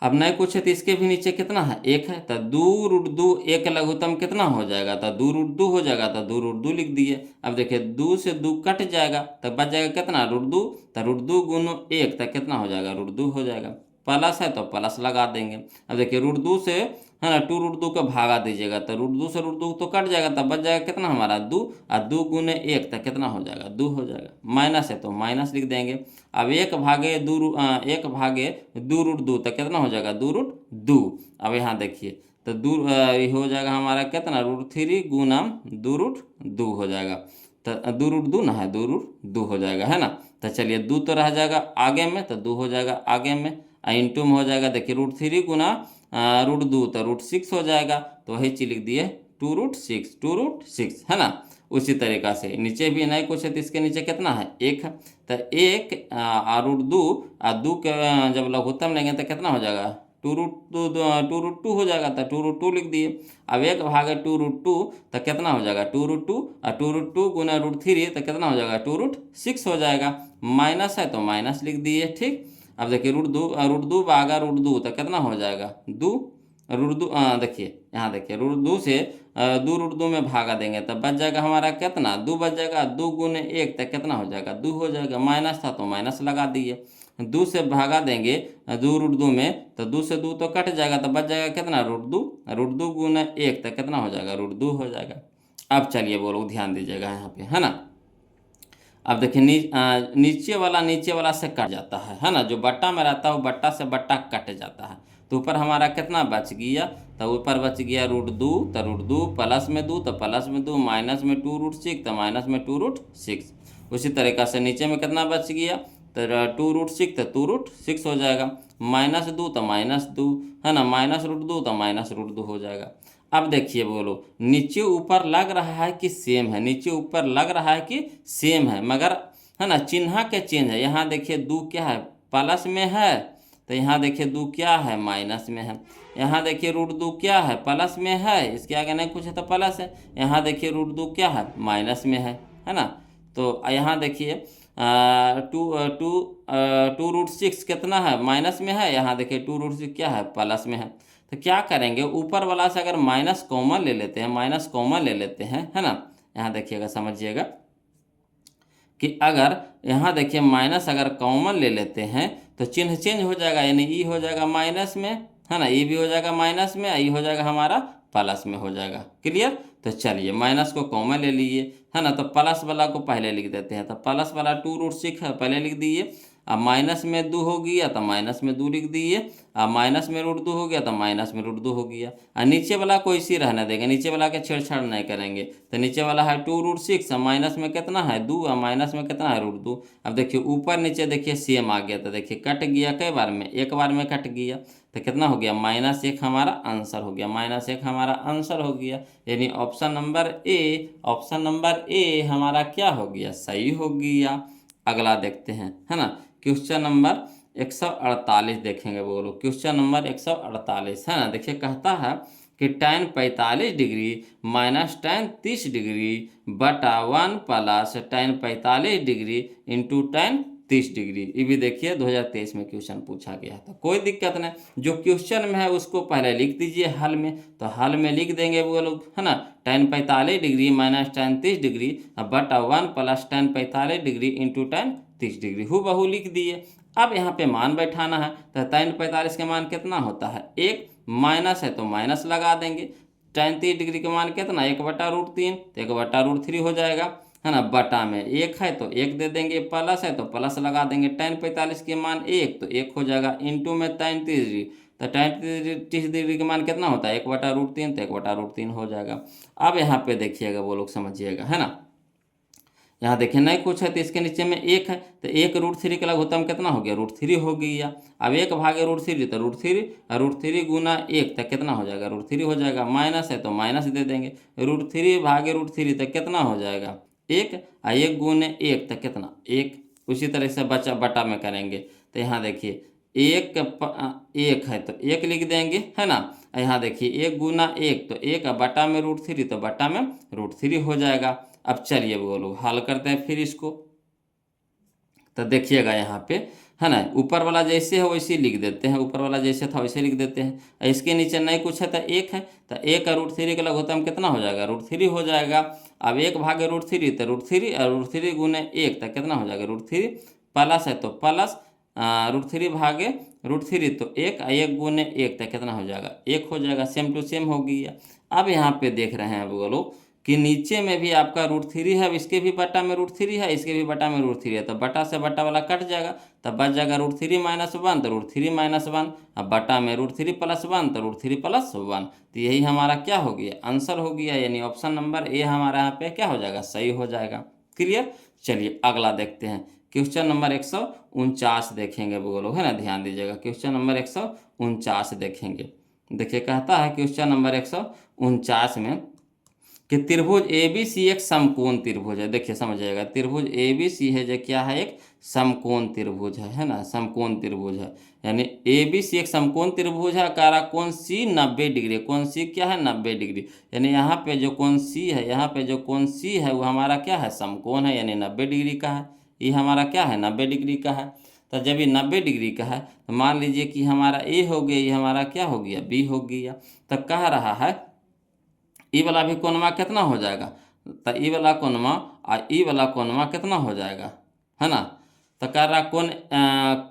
अब नहीं कुछ है तो इसके भी नीचे कितना है, 1 है, तो 2√2 1 लघुत्तम कितना हो जाएगा, तो 2√2 हो जाएगा। तो 2√2 लिख दिए। अब देखिए 2 से 2 कट जाएगा तो बच जाएगा कितना, √2, तो √2 गुनो 1 तक कितना हो जाएगा, √2 हो जाएगा। प्लस है तो प्लस लगा देंगे। अब देखिए √2 से है ना, 2√2 का भागा दीजिएगा तो √2 से √2 तो कट जाएगा, तब बच जाएगा कितना हमारा 2, और 2 गुने 1 तो कितना हो जाएगा 2 हो जाएगा, माइनस है तो माइनस लिख देंगे। अब 1/2√2 तो कितना हो जाएगा 2√2। अब यहाँ देखिए तो ये हो जाएगा हमारा कितना √3 गुना 2√2 हो जाएगा, तो 2√2 ना है 2√2 हो जाएगा, है ना। तो चलिए 2 तो रह जाएगा आगे में, तो 2 हो जाएगा आगे में, इंटू में हो जाएगा देखिए √3 गुना √2 तो √6 हो जाएगा, तो वही चीज लिख दिए 2√6 है ना। उसी तरीका से नीचे भी नहीं कुछ है तो इसके नीचे कितना है 1 है, तो 1 √2 और 2 के जब लघुत्तम लेंगे तो कितना हो जाएगा 2√2 हो जाएगा, तो 2√2 लिख दिए। अब 1/2√2 तो कितना हो जाएगा 2√2, और 2√2 गुना √3 तो कितना हो जाएगा 2√6 हो जाएगा, माइनस है तो माइनस लिख दिए, ठीक। अब देखिए √2 तो कितना हो जाएगा 2 √2, देखिए यहाँ देखिए √2 से 2√2 में भागा देंगे तब बच जाएगा हमारा कितना 2 बच जाएगा, 2 गुने 1 तो कितना हो जाएगा 2 हो जाएगा, माइनस था तो माइनस लगा दिए। 2 से भागा देंगे 2√2 में तो 2 से 2 तो कट जाएगा, तो बच जाएगा कितना √2 गुने 1 तो कितना हो जाएगा √2 हो जाएगा। अब चलिए बोलो ध्यान दीजिएगा यहाँ पे, है ना। अब देखिए नीचे वाला से कट जाता है ना, जो बट्टा में रहता है वो बट्टा से बट्टा कट जाता है, तो ऊपर हमारा कितना बच गया, तो ऊपर बच गया √2, तो √2 प्लस में 2 तो प्लस में 2, माइनस में 2√6 तो माइनस में 2√6। उसी तरीका से नीचे में कितना बच गया, तो 2√6 तो 2√6 हो जाएगा, -2 तो -2 है ना, -√2 तो -√2 हो जाएगा। अब देखिए बोलो नीचे ऊपर लग रहा है कि सेम है, नीचे ऊपर लग रहा है कि सेम है, मगर है ना चिन्ह के चेंज है। यहाँ देखिए 2 क्या है प्लस में है, तो यहाँ देखिए 2 क्या है माइनस में है। यहाँ देखिए √2 क्या है प्लस में है, इसके आगे नहीं कुछ है तो प्लस है। यहाँ देखिए √2 क्या है माइनस में है ना। तो यहाँ देखिए 2√6 कितना है माइनस में है, यहाँ देखिए 2√6 क्या है प्लस में है। तो क्या करेंगे ऊपर वाला से अगर माइनस कॉमन ले लेते हैं, है ना। यहाँ देखिएगा समझिएगा कि अगर यहाँ देखिए माइनस अगर कॉमन ले लेते हैं तो चिन्ह चेंज हो जाएगा, यानी ई हो जाएगा माइनस में, है ना, ई भी हो जाएगा माइनस में, ई हो जाएगा हमारा प्लस में हो जाएगा। क्लियर। तो चलिए माइनस को कॉमन ले लिए, है ना, तो प्लस वाला को पहले लिख देते हैं, तो प्लस वाला 2√6 है पहले लिख दिए। अब माइनस में 2 हो गया तो माइनस में 2 लिख दिए, अब माइनस में √2 हो गया तो माइनस में √2 हो गया। और नीचे वाला को इसी रहने देंगे, नीचे वाला के छेड़छाड़ नहीं करेंगे। तो नीचे वाला है 2√6, माइनस में कितना है 2 और माइनस में कितना है √2। अब देखिए ऊपर नीचे देखिए सेम आ गया, तो देखिए कट गया कई बार में, एक बार में कट गया, तो कितना हो गया -1 हमारा आंसर हो गया, -1 हमारा आंसर हो गया। यानी ऑप्शन नंबर ए हमारा क्या हो गया सही हो गया। अगला देखते हैं, है ना, क्वेश्चन नंबर 148 देखेंगे। बोलो क्वेश्चन नंबर 148 है ना। देखिए कहता है कि tan 45 degree minus tan 30 degree बटा 1 plus tan 45 degree into tan 30 degree. ये भी देखिए 2023 में क्वेश्चन पूछा गया था, कोई दिक्कत नहीं, जो क्वेश्चन में है उसको पहले लिख दीजिए हल में, तो हल में लिख देंगे वो लोग, है ना, tan 45 degree minus tan 30 degree बटा 1 plus tan 45 degree into tan 30 degree हूबहू लिख दिए। अब यहाँ पे मान बैठाना है, तो tan 45 का मान कितना होता है 1, माइनस है तो माइनस लगा देंगे। tan 30 डिग्री का मान कितना 1/√3, तो 1/√3 हो जाएगा, है ना। बटा में 1 है तो 1 दे देंगे, प्लस है तो प्लस लगा देंगे। tan 45 के मान 1 तो 1 हो जाएगा, इंटू में tan 30 डिग्री, तो tan 30 डिग्री का मान कितना होता है 1/√3, तो 1/√3 हो जाएगा। अब यहाँ पे देखिएगा वो लोग समझिएगा, है ना। यहाँ देखिए नहीं कुछ है तो इसके नीचे में 1 है, तो 1√3 का लघुत्तम कितना हो गया √3 हो गया। अब 1/√3 तो √3 गुना 1 तो कितना हो जाएगा √3 हो जाएगा, माइनस है तो माइनस दे देंगे, √3/√3 तो कितना हो जाएगा 1, और 1 गुने 1 तो कितना 1। उसी तरह से बटा में करेंगे, तो यहाँ देखिए 1 है तो 1 लिख देंगे, है ना। यहाँ देखिए 1 गुना 1 तो 1, और बटा में √3 तो बटा में √3 हो जाएगा। अब चलिए बोलो हल करते हैं फिर इसको, तो देखिएगा यहाँ पे, है ना, ऊपर वाला जैसे है वैसे लिख देते हैं, ऊपर वाला जैसे था वैसे लिख देते हैं। इसके नीचे नहीं कुछ है तो 1 है, तो 1 और √3 का लघुत्तम कितना हो जाएगा √3 हो जाएगा। अब 1/√3 तो √3 और √3 गुने 1 तो कितना हो जाएगा √3, प्लस है तो प्लस √3 भागे √3 तो 1 1 गुने 1 तो कितना हो जाएगा 1 हो जाएगा, सेम टू सेम हो गया। अब यहाँ पे देख रहे हैं वो लोग कि नीचे में भी आपका √3 है, अब इसके भी बटा में √3 है, इसके भी बटा में √3 है, तो बटा से बटा वाला कट जाएगा, तब बच जाएगा √3 - 1 तो √3 - 1, अब बटा में √3 + 1 तो √3 + 1, तो यही हमारा क्या हो गया आंसर हो गया, यानी ऑप्शन नंबर ए हमारा यहाँ पे क्या हो जाएगा सही हो जाएगा। क्लियर। चलिए अगला देखते हैं, क्वेश्चन नंबर 149 देखेंगे वो लोग, है ना, ध्यान दीजिएगा। क्वेश्चन नंबर 149 देखेंगे। देखिए कहता है क्वेश्चन नंबर 149 में कि त्रिभुज ABC एक समकोण त्रिभुज है। देखिए समझिएगा, त्रिभुज ABC है जो क्या है एक समकोण त्रिभुज है ना, समकोण त्रिभुज है, यानी ABC एक समकोण त्रिभुज है। काराकोण C 90 डिग्री, कोण C क्या है 90 डिग्री, यानी यहाँ पे जो कोण C है, यहाँ पे जो कोण C है वो हमारा क्या है समकोण है, यानी 90 डिग्री का है। ये हमारा क्या है 90 डिग्री का है। तो जब ये 90 डिग्री का है तो मान लीजिए कि हमारा A हो गया, ये हमारा क्या हो गया B हो गया। तो कह रहा है ई वाला भी कोणमा कितना हो जाएगा, तो ई वाला कोणमा और ई वाला कोणमा कितना हो जाएगा, है ना। तो कह रहा कोण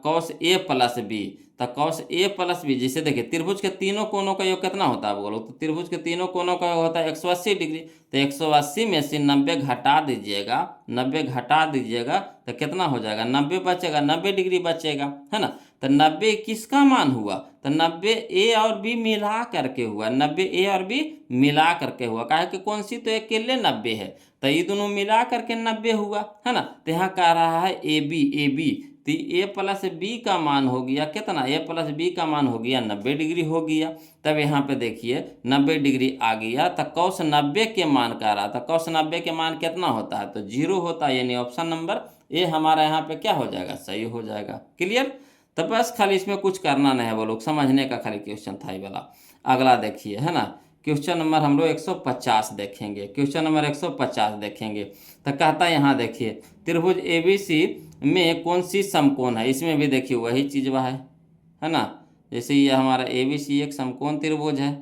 cos A + B, तो cos A + B, जैसे देखिए त्रिभुज के तीनों कोणों का योग कितना होता है बोलो, तो त्रिभुज के तीनों कोणों का योग होता है 180 डिग्री, तो 180 में से 90 घटा दीजिएगा, 90 घटा दीजिएगा तो कितना हो जाएगा 90 बचेगा, 90 डिग्री बचेगा, है ना। तो 90 किसका मान हुआ, तो 90 A और B मिला करके हुआ, 90 A और B मिला करके हुआ, काहे कि कौन सी तो अकेले 90 है, तो ये दोनों मिला करके 90 हुआ, है ना। तो यहाँ कह रहा है AB, तो A + B का मान हो गया कितना, A + B का मान हो गया 90 डिग्री हो गया। तब यहाँ पे देखिए 90 डिग्री आ गया, तो cos 90 के मान कह रहा था, cos 90 के मान कितना होता है, तो 0 होता है, यानी ऑप्शन नंबर ए हमारा यहाँ पे क्या हो जाएगा सही हो जाएगा। क्लियर। तो बस खाली इसमें कुछ करना नहीं है, वो लोग समझने का खाली क्वेश्चन था ये वाला। अगला देखिए, है ना, क्वेश्चन नंबर हम लोग 150 देखेंगे। क्वेश्चन नंबर 150 देखेंगे तो कहता है यहाँ देखिए त्रिभुज ABC में कौन सी समकोण है, इसमें भी देखिए वही चीज़ वह है ना। जैसे ये हमारा ABC एक समकोण त्रिभुज है,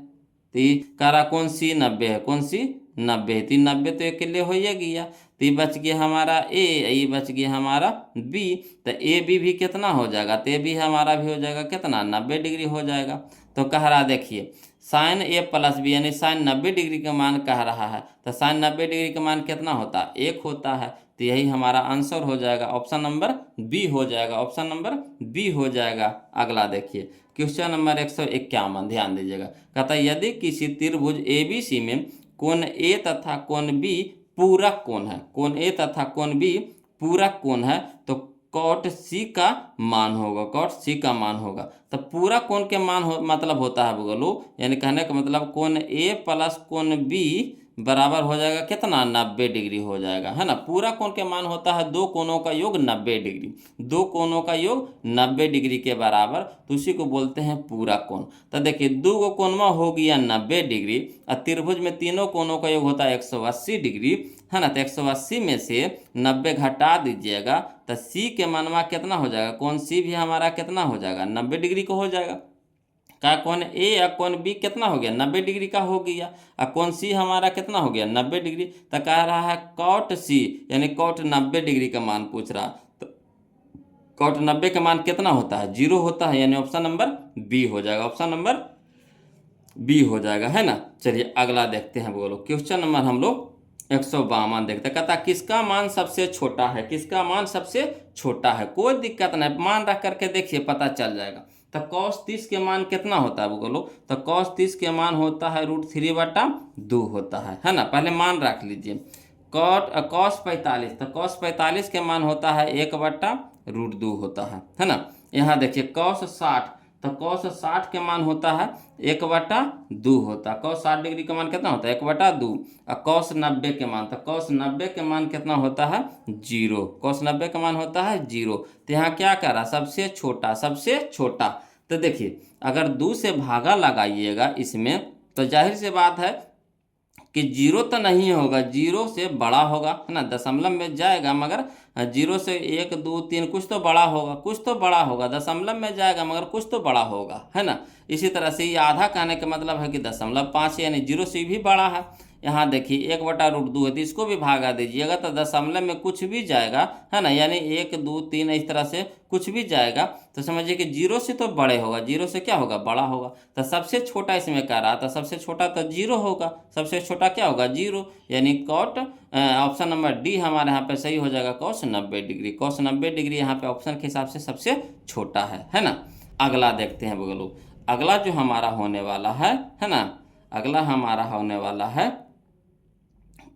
तो ये काराकोण C 90 है, कौन सी 90 है, 90 तो अकेले हो ही गया, तो ये बच गया हमारा A, ये बच गया हमारा B, तो AB भी कितना हो जाएगा, तो A भी हमारा भी हो जाएगा कितना 90 डिग्री हो जाएगा। तो कह रहा देखिए sin A + B, यानी sin 90 डिग्री का मान कह रहा है, तो sin 90 डिग्री का मान कितना होता है 1 होता है, तो यही हमारा आंसर हो जाएगा, ऑप्शन नंबर B हो जाएगा, ऑप्शन नंबर B हो जाएगा। अगला देखिए क्वेश्चन नंबर 151, ध्यान दीजिएगा। कहता है यदि किसी त्रिभुज ABC में कोण A तथा कोण B पूरक कोण है, कोण A तथा कोण B पूरक कोण है, तो cot C का मान होगा, cot C का मान होगा। तो पूरा कोण के मान मतलब होता है बोलो, यानी कहने का मतलब कोण A + कोण B बराबर हो जाएगा कितना 90 डिग्री हो जाएगा, है ना। पूरा कोण के मान होता है दो कोणों का योग 90 डिग्री, दो कोणों का योग 90 डिग्री के बराबर, तो उसी को बोलते हैं पूरा कोण। तो देखिए दो गो कोणमा हो गया 90 डिग्री, और त्रिभुज में तीनों कोणों का योग होता है 180 डिग्री, है ना। तो 180 में से 90 घटा दीजिएगा तो C के मानवा कितना हो जाएगा, कोण C भी हमारा कितना हो जाएगा 90 डिग्री का हो जाएगा। का कोण A या कोण B कितना हो गया 90 डिग्री का हो गया, और कोण C हमारा कितना हो गया 90 डिग्री। तो कह रहा है cot C, यानी cot 90 डिग्री का मान पूछ रहा, तो cot 90 का मान कितना होता है 0 होता है, यानी ऑप्शन नंबर B हो जाएगा, ऑप्शन नंबर B हो जाएगा, है ना। चलिए अगला देखते हैं बोलो, क्वेश्चन नंबर हम लोग 152 देखते हैं। कहता किसका मान सबसे छोटा है, किसका मान सबसे छोटा है, कोई दिक्कत नहीं, मान रख करके देखिए पता चल जाएगा। तो cos 30 के मान कितना होता है बोलो, तो cos 30 के मान होता है √3/2 होता है ना। पहले मान रख लीजिए। cos 45, तो cos 45 के मान होता है 1/√2 होता है ना। यहाँ देखिए cos 60, तो cos 60 के मान होता है 1/2 होता है, cos 60 डिग्री का मान कितना होता है 1/2, और cos 90 के मान, तो cos 90 के मान कितना होता है 0, cos 90 का मान होता है 0। तो यहाँ क्या कर रहा सबसे छोटा, सबसे छोटा। तो देखिए अगर 2 से भागा लगाइएगा इसमें, तो जाहिर सी बात है कि 0 तो नहीं होगा, 0 से बड़ा होगा, है ना। दशमलव में जाएगा मगर 0 से 1 2 3 कुछ तो बड़ा होगा, कुछ तो बड़ा होगा, दशमलव में जाएगा मगर कुछ तो बड़ा होगा, है ना। इसी तरह से ये आधा कहने का मतलब है कि 0.5 यानी 0 से भी बड़ा है। यहाँ देखिए 1/√2 है, तो इसको भी भागा दीजिएगा तो दशमलव में कुछ भी जाएगा, है ना, यानी 1 2 3 इस तरह से कुछ भी जाएगा तो समझिए कि जीरो से तो बड़े होगा, जीरो से क्या होगा, बड़ा होगा। तो सबसे छोटा इसमें कह रहा था, सबसे छोटा तो जीरो होगा, सबसे छोटा क्या होगा, जीरो, यानी कॉट ऑप्शन नंबर डी हमारे यहाँ पे सही हो जाएगा, cos 90 डिग्री। cos 90 डिग्री यहाँ पे ऑप्शन के हिसाब से सबसे छोटा है ना। अगला देखते हैं बोलो, अगला जो हमारा होने वाला है ना, अगला हमारा होने वाला है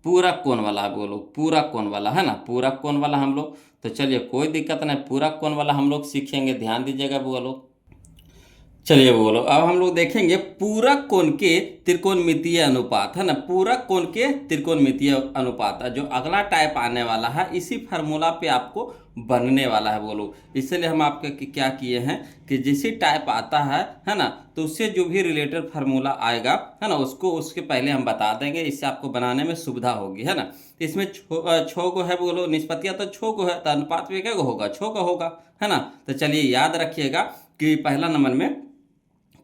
पूरक कोण वाला, बोलो पूरक कोण वाला, है ना, पूरक कोण वाला हम लोग, तो चलिए कोई दिक्कत नहीं, पूरक कोण वाला हम लोग सीखेंगे, ध्यान दीजिएगा बोलो। चलिए बोलो, अब हम लोग देखेंगे पूरक कोण के त्रिकोणमितीय अनुपात, है ना, पूरक कोण के त्रिकोणमितीय अनुपात, जो अगला टाइप आने वाला है इसी फार्मूला पे आपको बनने वाला है बोलो। इसलिए हम आपके क्या किए हैं कि जैसे टाइप आता है ना, तो उससे जो भी रिलेटेड फार्मूला आएगा, है ना, उसको उसके पहले हम बता देंगे, इससे आपको बनाने में सुविधा होगी, है ना। इसमें छो को है बोलो, निष्पत्तियाँ तो छो को है, तो अनुपात में क्या होगा, छो का होगा, है ना। तो चलिए याद रखिएगा कि पहला नंबर में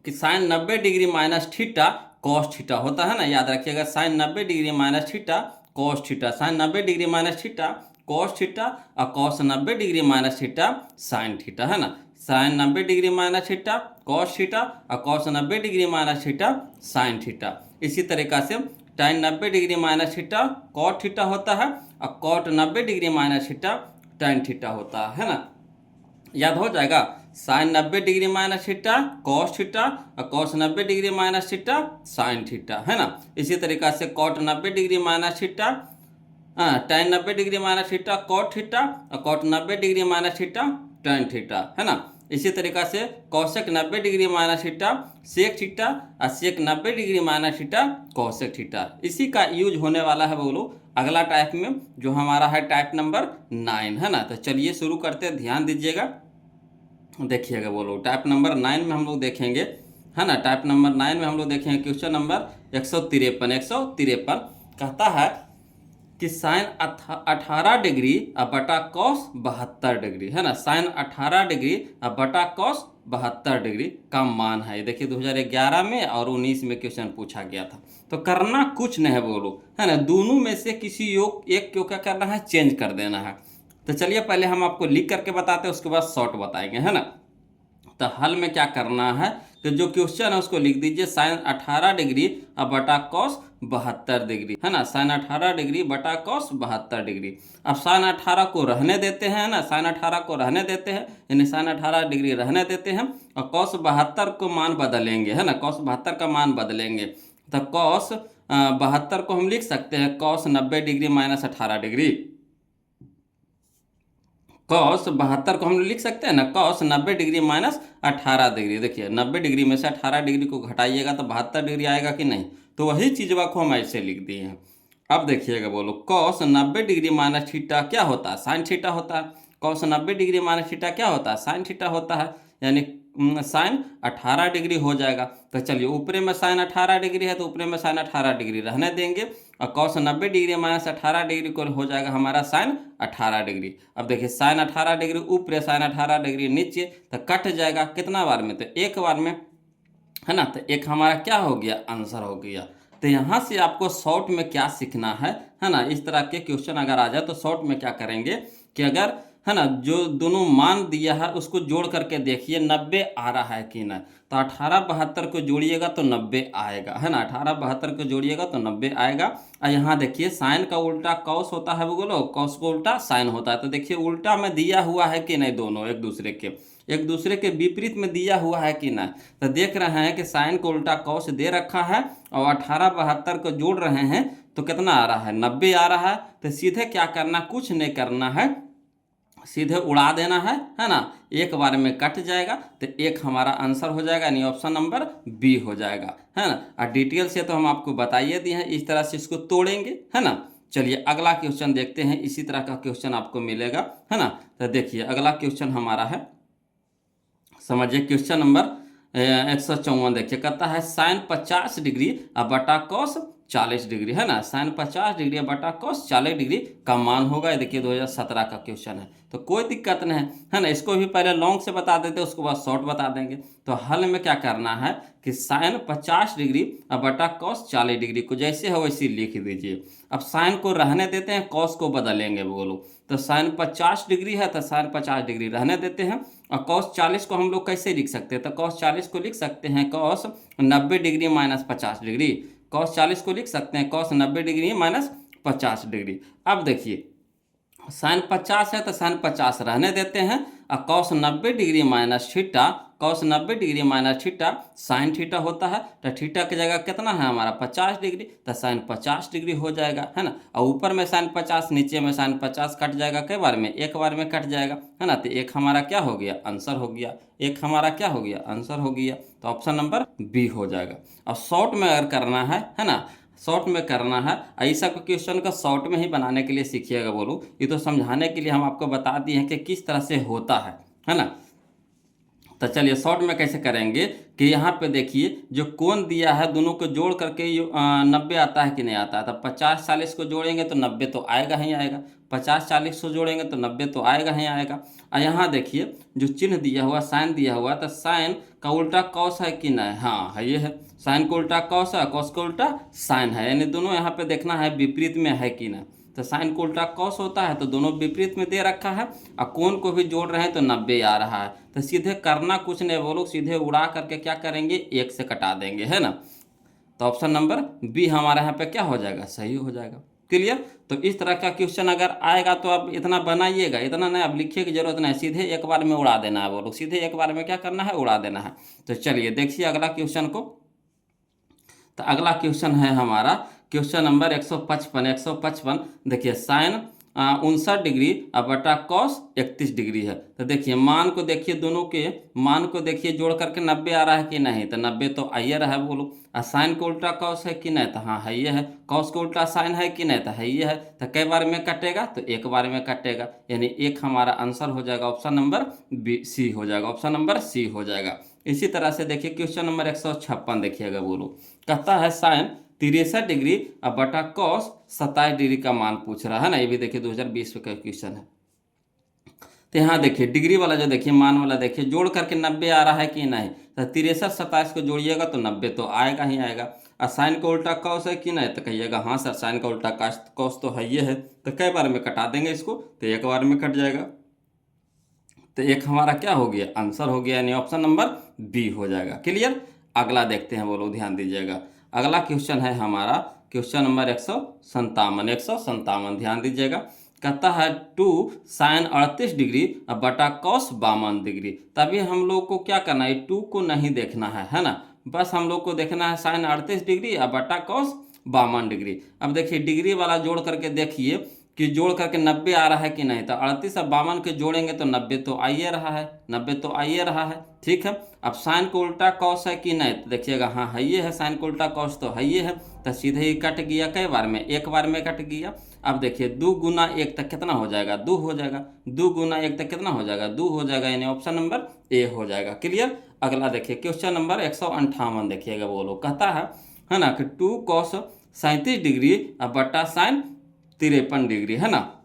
कि sine 90 degree minus theta cos theta होता है ना, याद रखिएगा, sine 90 degree minus theta cos theta, sine 90 degree minus theta cos theta और cos 90 degree minus theta sine theta, है ना, sine 90 degree minus theta cos theta और cos 90 degree minus theta sine theta. इसी तरीका से tan 90 degree minus theta cot theta होता है और cot 90 degree minus theta tan theta होता है ना, याद हो जाएगा। Sine 90 degree minus theta cos theta और cos 90 degree minus theta sine theta, है ना। इसी तरीका से cot 90 degree minus theta tan 90 degree minus theta cot theta और cot 90 degree minus theta tan theta, है ना। इसी तरीका से cosec 90 degree minus theta sec theta और sec 90 degree minus theta cosec theta. इसी का यूज होने वाला है बोलो अगला टाइप में, जो हमारा है टाइप नंबर 9, है ना। तो चलिए शुरू करते हैं, ध्यान दीजिएगा, देखिएगा बोलो टाइप नंबर 9 में हम लोग देखेंगे, है ना, टाइप नंबर 9 में हम लोग देखेंगे क्वेश्चन नंबर 153 कहता है कि साइन 18 डिग्री अब बटा कॉस 72 डिग्री, है ना, साइन 18 डिग्री अब बटा कॉस 72 डिग्री का मान है। देखिए 2011 में और 19 में क्वेश्चन पूछा गया था। तो करना कुछ नहीं है बोलो, है ना, दोनों में से किसी योग एक को क्या करना है, चेंज कर देना है। तो चलिए पहले हम आपको लिख करके बताते हैं, उसके बाद शॉर्ट बताएंगे, है ना। तो हल में क्या करना है कि जो क्वेश्चन है उसको लिख दीजिए, साइन 18 डिग्री अब बटा कॉस 72 डिग्री, है ना, साइन 18 डिग्री बटा कॉस 72 डिग्री। अब साइन 18 को रहने देते हैं ना, साइन 18 को रहने देते हैं, यानी साइन 18 डिग्री रहने देते हैं और कॉस 72 को मान बदलेंगे, है ना, कॉस 72 का मान बदलेंगे। तो कॉस 72 को हम लिख सकते हैं cos 90 degree minus 18 degree, cos 72 को हम लिख सकते हैं ना कॉस 90 डिग्री माइनस 18 डिग्री। देखिए 90 डिग्री में से 18 डिग्री को घटाइएगा तो 72 डिग्री आएगा कि नहीं, तो वही चीज़वा को हम ऐसे लिख दिए हैं। अब देखिएगा बोलो कॉस 90 डिग्री माइनस थीटा क्या होता है, साइन थीटा होता है। कॉस 90 डिग्री माइनस थीटा क्या होता है, साइन थीटा होता है, यानी साइन 18 डिग्री हो जाएगा। तो चलिए ऊपरे में साइन 18 डिग्री है तो ऊपरे में साइन 18 डिग्री रहने देंगे और कॉस 90 डिग्री माइनस 18 डिग्री को हो जाएगा हमारा साइन 18 डिग्री। अब देखिए साइन 18 डिग्री ऊपरे साइन 18 डिग्री नीचे, तो कट जाएगा कितना बार में, तो एक बार में, है ना। तो एक हमारा क्या हो गया, आंसर हो गया। तो यहाँ से आपको शॉर्ट में क्या सीखना है ना, इस तरह के क्वेश्चन अगर आ जाए तो शॉर्ट में क्या करेंगे कि अगर, है ना, जो दोनों मान दिया है उसको जोड़ करके देखिए 90 आ रहा है कि ना, तो 18 72 को जोड़िएगा तो 90 आएगा, है ना, 18 72 को जोड़िएगा तो 90 आएगा। और यहाँ देखिए साइन का उल्टा कॉस होता है, बोलो कॉस को उल्टा साइन होता है, तो देखिए उल्टा में दिया हुआ है कि नहीं, दोनों एक दूसरे के विपरीत में दिया हुआ है कि ना। तो देख रहे हैं कि साइन को उल्टा कॉस दे रखा है और 18 72 को जोड़ रहे हैं तो कितना आ रहा है, 90 आ रहा है। तो सीधे क्या करना, कुछ नहीं करना है, सीधे उड़ा देना है ना, एक बार में कट जाएगा तो एक हमारा आंसर हो जाएगा, यानी ऑप्शन नंबर बी हो जाएगा, है ना। और डिटेल से तो हम आपको बताइए दिए हैं, इस तरह से इसको तोड़ेंगे, है ना। चलिए अगला क्वेश्चन देखते हैं, इसी तरह का क्वेश्चन आपको मिलेगा, है ना। तो देखिए अगला क्वेश्चन हमारा है, समझिए क्वेश्चन नंबर 154 देखिए, कहता है साइन 50 डिग्री अब बटा कॉस 40 डिग्री, है ना। साइन 50 डिग्री बटा कॉस 40 डिग्री का मान होगा। ये देखिए 2017 का क्वेश्चन है, तो कोई दिक्कत नहीं है ना। इसको भी पहले लॉन्ग से बता देते, उसके बाद शॉर्ट बता देंगे। तो हल में क्या करना है कि साइन 50 डिग्री बटा कॉस 40 डिग्री को जैसे हो वैसे लिख दीजिए। अब साइन को रहने देते हैं, कॉस को बदलेंगे बोलो। तो साइन 50 डिग्री है तो साइन 50 डिग्री रहने देते हैं। और कॉस 40 को हम लोग कैसे लिख सकते हैं, तो कॉस 40 को लिख सकते हैं cos 90 degree minus 50 degree. Cos 40 को लिख सकते हैं कॉस 90 डिग्री माइनस 50 डिग्री। अब देखिए साइन 50 है तो साइन 50 रहने देते हैं, और cos 90 degree minus theta, cos 90 degree minus theta sine theta होता है। तो थीटा की जगह कितना है हमारा 50 डिग्री, तो साइन 50 डिग्री हो जाएगा, है ना। और ऊपर में साइन 50, नीचे में साइन 50 कट जाएगा, कई बार में एक बार में कट जाएगा, है ना। तो एक हमारा क्या हो गया, आंसर हो गया। एक हमारा क्या हो गया, आंसर हो गया। तो ऑप्शन नंबर बी हो जाएगा। अब शॉर्ट में अगर करना है ना, शॉर्ट में करना है, ऐसा को क्वेश्चन का शॉर्ट में ही बनाने के लिए सीखिएगा बोलो। ये तो समझाने के लिए हम आपको बता दिए हैं कि किस तरह से होता है ना। तो चलिए शॉर्ट में कैसे करेंगे कि यहाँ पे देखिए जो कोण दिया है दोनों को जोड़ करके 90 आता है कि नहीं आता है। तो 50 40 को जोड़ेंगे तो 90 तो आएगा ही आएगा, 50 40 को जोड़ेंगे तो 90 तो आएगा ही आएगा। और यहाँ देखिए जो चिन्ह दिया हुआ साइन दिया हुआ, तो साइन का उल्टा कॉस है कि नहीं, हाँ है, ये है। साइन को उल्टा कॉस है, कॉस को उल्टा साइन है, यानी दोनों यहाँ पे देखना है विपरीत में है कि नहीं। तो साइन को उल्टा कॉस होता है तो दोनों विपरीत में दे रखा है, और कोण को भी जोड़ रहे हैं तो 90 आ रहा है। तो सीधे करना कुछ नहीं, वो लोग सीधे उड़ा करके क्या करेंगे, एक से कटा देंगे, है ना। तो ऑप्शन नंबर बी हमारे यहाँ पे क्या हो जाएगा, सही हो जाएगा। क्लियर। तो इस तरह का क्वेश्चन अगर आएगा तो आप इतना बनाइएगा, इतना नहीं अब लिखिए की जरूरत नहीं, सीधे एक बार में उड़ा देना है, वो लोग सीधे एक बार में क्या करना है, उड़ा देना है। तो चलिए देखिए अगला क्वेश्चन को। तो अगला क्वेश्चन है हमारा क्वेश्चन नंबर 155। देखिए साइन 59 डिग्री बटा कॉस 31 डिग्री है। तो देखिए मान को देखिए, दोनों के मान को देखिए, जोड़ करके 90 आ रहा है कि नहीं, तो 90 तो आइए रहा है बोलो। और साइन को उल्टा कॉस है कि नहीं, तो हाँ है ये है। कॉस को उल्टा साइन है कि नहीं, तो है ये है। तो कई बार में कटेगा, तो एक बार में कटेगा, यानी एक हमारा आंसर हो जाएगा ऑप्शन नंबर बी सी हो जाएगा, ऑप्शन नंबर सी हो जाएगा। इसी तरह से देखिए क्वेश्चन नंबर 156 देखिएगा बोलो। कहता है साइन 63 डिग्री बटा कॉस 27 डिग्री का मान पूछ रहा है ना। ये भी देखिए 2020 का क्वेश्चन है। तो यहाँ देखिए डिग्री वाला जो देखिए मान वाला देखिए जोड़ करके 90 आ रहा है कि नहीं, तो 63 27 को जोड़िएगा तो 90 तो आएगा ही आएगा। और साइन का उल्टा कॉस है कि नहीं, तो कहिएगा हाँ सर साइन का उल्टा कॉस तो है ये है। तो कई बार में कटा देंगे इसको, तो एक बार में कट जाएगा। तो एक हमारा क्या हो गया, आंसर हो गया, यानी ऑप्शन नंबर बी हो जाएगा। क्लियर। अगला देखते हैं बोलो, ध्यान दीजिएगा। अगला क्वेश्चन है हमारा क्वेश्चन नंबर 157 ध्यान दीजिएगा। कहता है 2 साइन 38 डिग्री बटा कॉस 52 डिग्री। तभी हम लोग को क्या करना है, 2 को नहीं देखना है ना, बस हम लोग को देखना है साइन 38 डिग्री बटा कॉस 52 डिग्री। अब देखिए डिग्री वाला जोड़ करके देखिए कि जोड़ करके 90 आ रहा है कि नहीं, तो 38 और 52 के जोड़ेंगे तो 90 तो आइए रहा है, 90 तो आइए रहा है, ठीक है। अब साइन को उल्टा कॉस है कि नहीं, तो देखिएगा हाँ है ये है, साइन को उल्टा कॉस तो है ये है। तो सीधे ही कट गया, कई बार में, एक बार में कट गया। अब देखिए 2 गुना 1 तक कितना हो जाएगा, 2 हो जाएगा। 2 गुना 1 तक कितना हो जाएगा, 2 हो जाएगा, यानी ऑप्शन नंबर ए हो जाएगा। क्लियर। अगला देखिए क्वेश्चन नंबर 158 देखिएगा बोलो। कहता है ना कि 2 कॉस 37 डिग्री बटा साइन 53 डिग्री, है ना।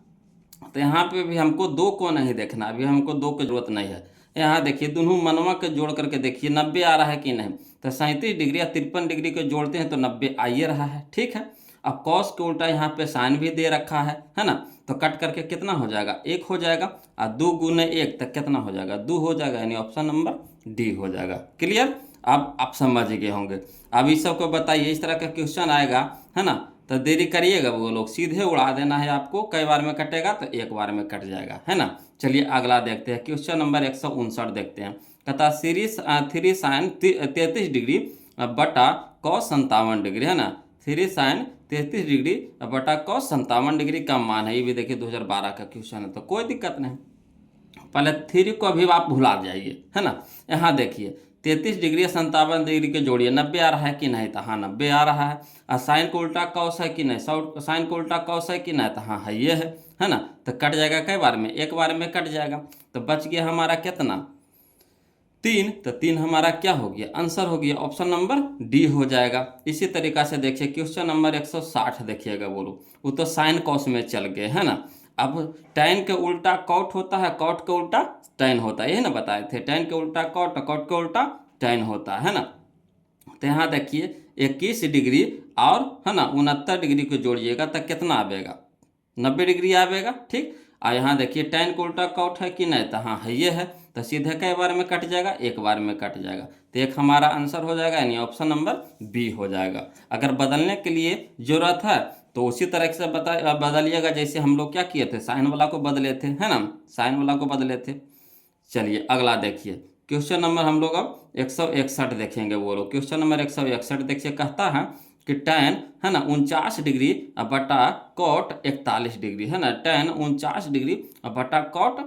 तो यहाँ पे भी हमको 2 को नहीं देखना, अभी हमको 2 की जरूरत नहीं है। यहाँ देखिए दोनों मनवा के जोड़ करके देखिए 90 आ रहा है कि नहीं, तो 37 डिग्री या 53 डिग्री को जोड़ते हैं तो 90 आ ही रहा है, ठीक है। अब कॉस के उल्टा यहाँ पे साइन भी दे रखा है ना। तो कट करके कितना हो जाएगा, 1 हो जाएगा। और 2 गुने 1 तक कितना हो जाएगा, 2 हो जाएगा, यानी ऑप्शन नंबर डी हो जाएगा। क्लियर। अब आप समझ गए होंगे। अब इस सबको बताइए, इस तरह का क्वेश्चन आएगा, है ना, तो देरी करिएगा, वो लोग सीधे उड़ा देना है आपको। कई बार में कटेगा तो एक बार में कट जाएगा, है ना। चलिए अगला देखते हैं क्वेश्चन नंबर 159 देखते हैं। कहता सीरीज 3 साइन 33 डिग्री बटा कॉस 57 डिग्री, है ना। 3 साइन 33 डिग्री बटा कॉस 57 डिग्री का मान है। ये भी देखिए 2012 का क्वेश्चन है, तो कोई दिक्कत नहीं। पहले 3 को अभी आप भुला जाइए, है ना। यहाँ देखिए 33 डिग्री 57 डिग्री के जोड़िए, 90 आ रहा है कि नहीं, तो हाँ 90 आ रहा है। और साइन को उल्टा कॉस है कि नहीं, साइन को उल्टा कॉस है कि नहीं, तो हाँ है ये है ना। तो कट जाएगा, कई बार में, एक बार में कट जाएगा। तो बच गया हमारा कितना, 3, तो 3 हमारा क्या हो गया, आंसर हो गया ऑप्शन नंबर डी हो जाएगा। इसी तरीका से देखिए क्वेश्चन नंबर 160 देखिएगा बोलो, वो तो साइन कॉस में चल गए है ना। अब tan के उल्टा कॉट होता है, कॉट के उल्टा tan होता है, यही ना बताए थे, tan के उल्टा कॉट, कॉट के उल्टा tan होता है ना। तो यहाँ देखिए 21 डिग्री और है ना 69 डिग्री को जोड़िएगा तो कितना आवेगा, 90 डिग्री आवेगा। ठीक, और यहाँ देखिए tan को उल्टा कॉट है कि नहीं, तो हाँ है ये है, तो सीधे कई बार में कट जाएगा, एक बार में कट जाएगा, तो एक हमारा आंसर हो जाएगा, यानी ऑप्शन नंबर बी हो जाएगा। अगर बदलने के लिए जरूरत है तो उसी तरह से बदलिएगा, जैसे हम लोग क्या किए थे, साइन वाला को बदले थे है ना, साइन वाला को बदले थे। चलिए अगला देखिए क्वेश्चन नंबर हम लोग अब 161 देखेंगे। वो लोग क्वेश्चन नंबर 161 देखिए, कहता है कि tan है ना 49 डिग्री बटा कॉट 41 डिग्री है ना, tan 49 डिग्री बटा कॉट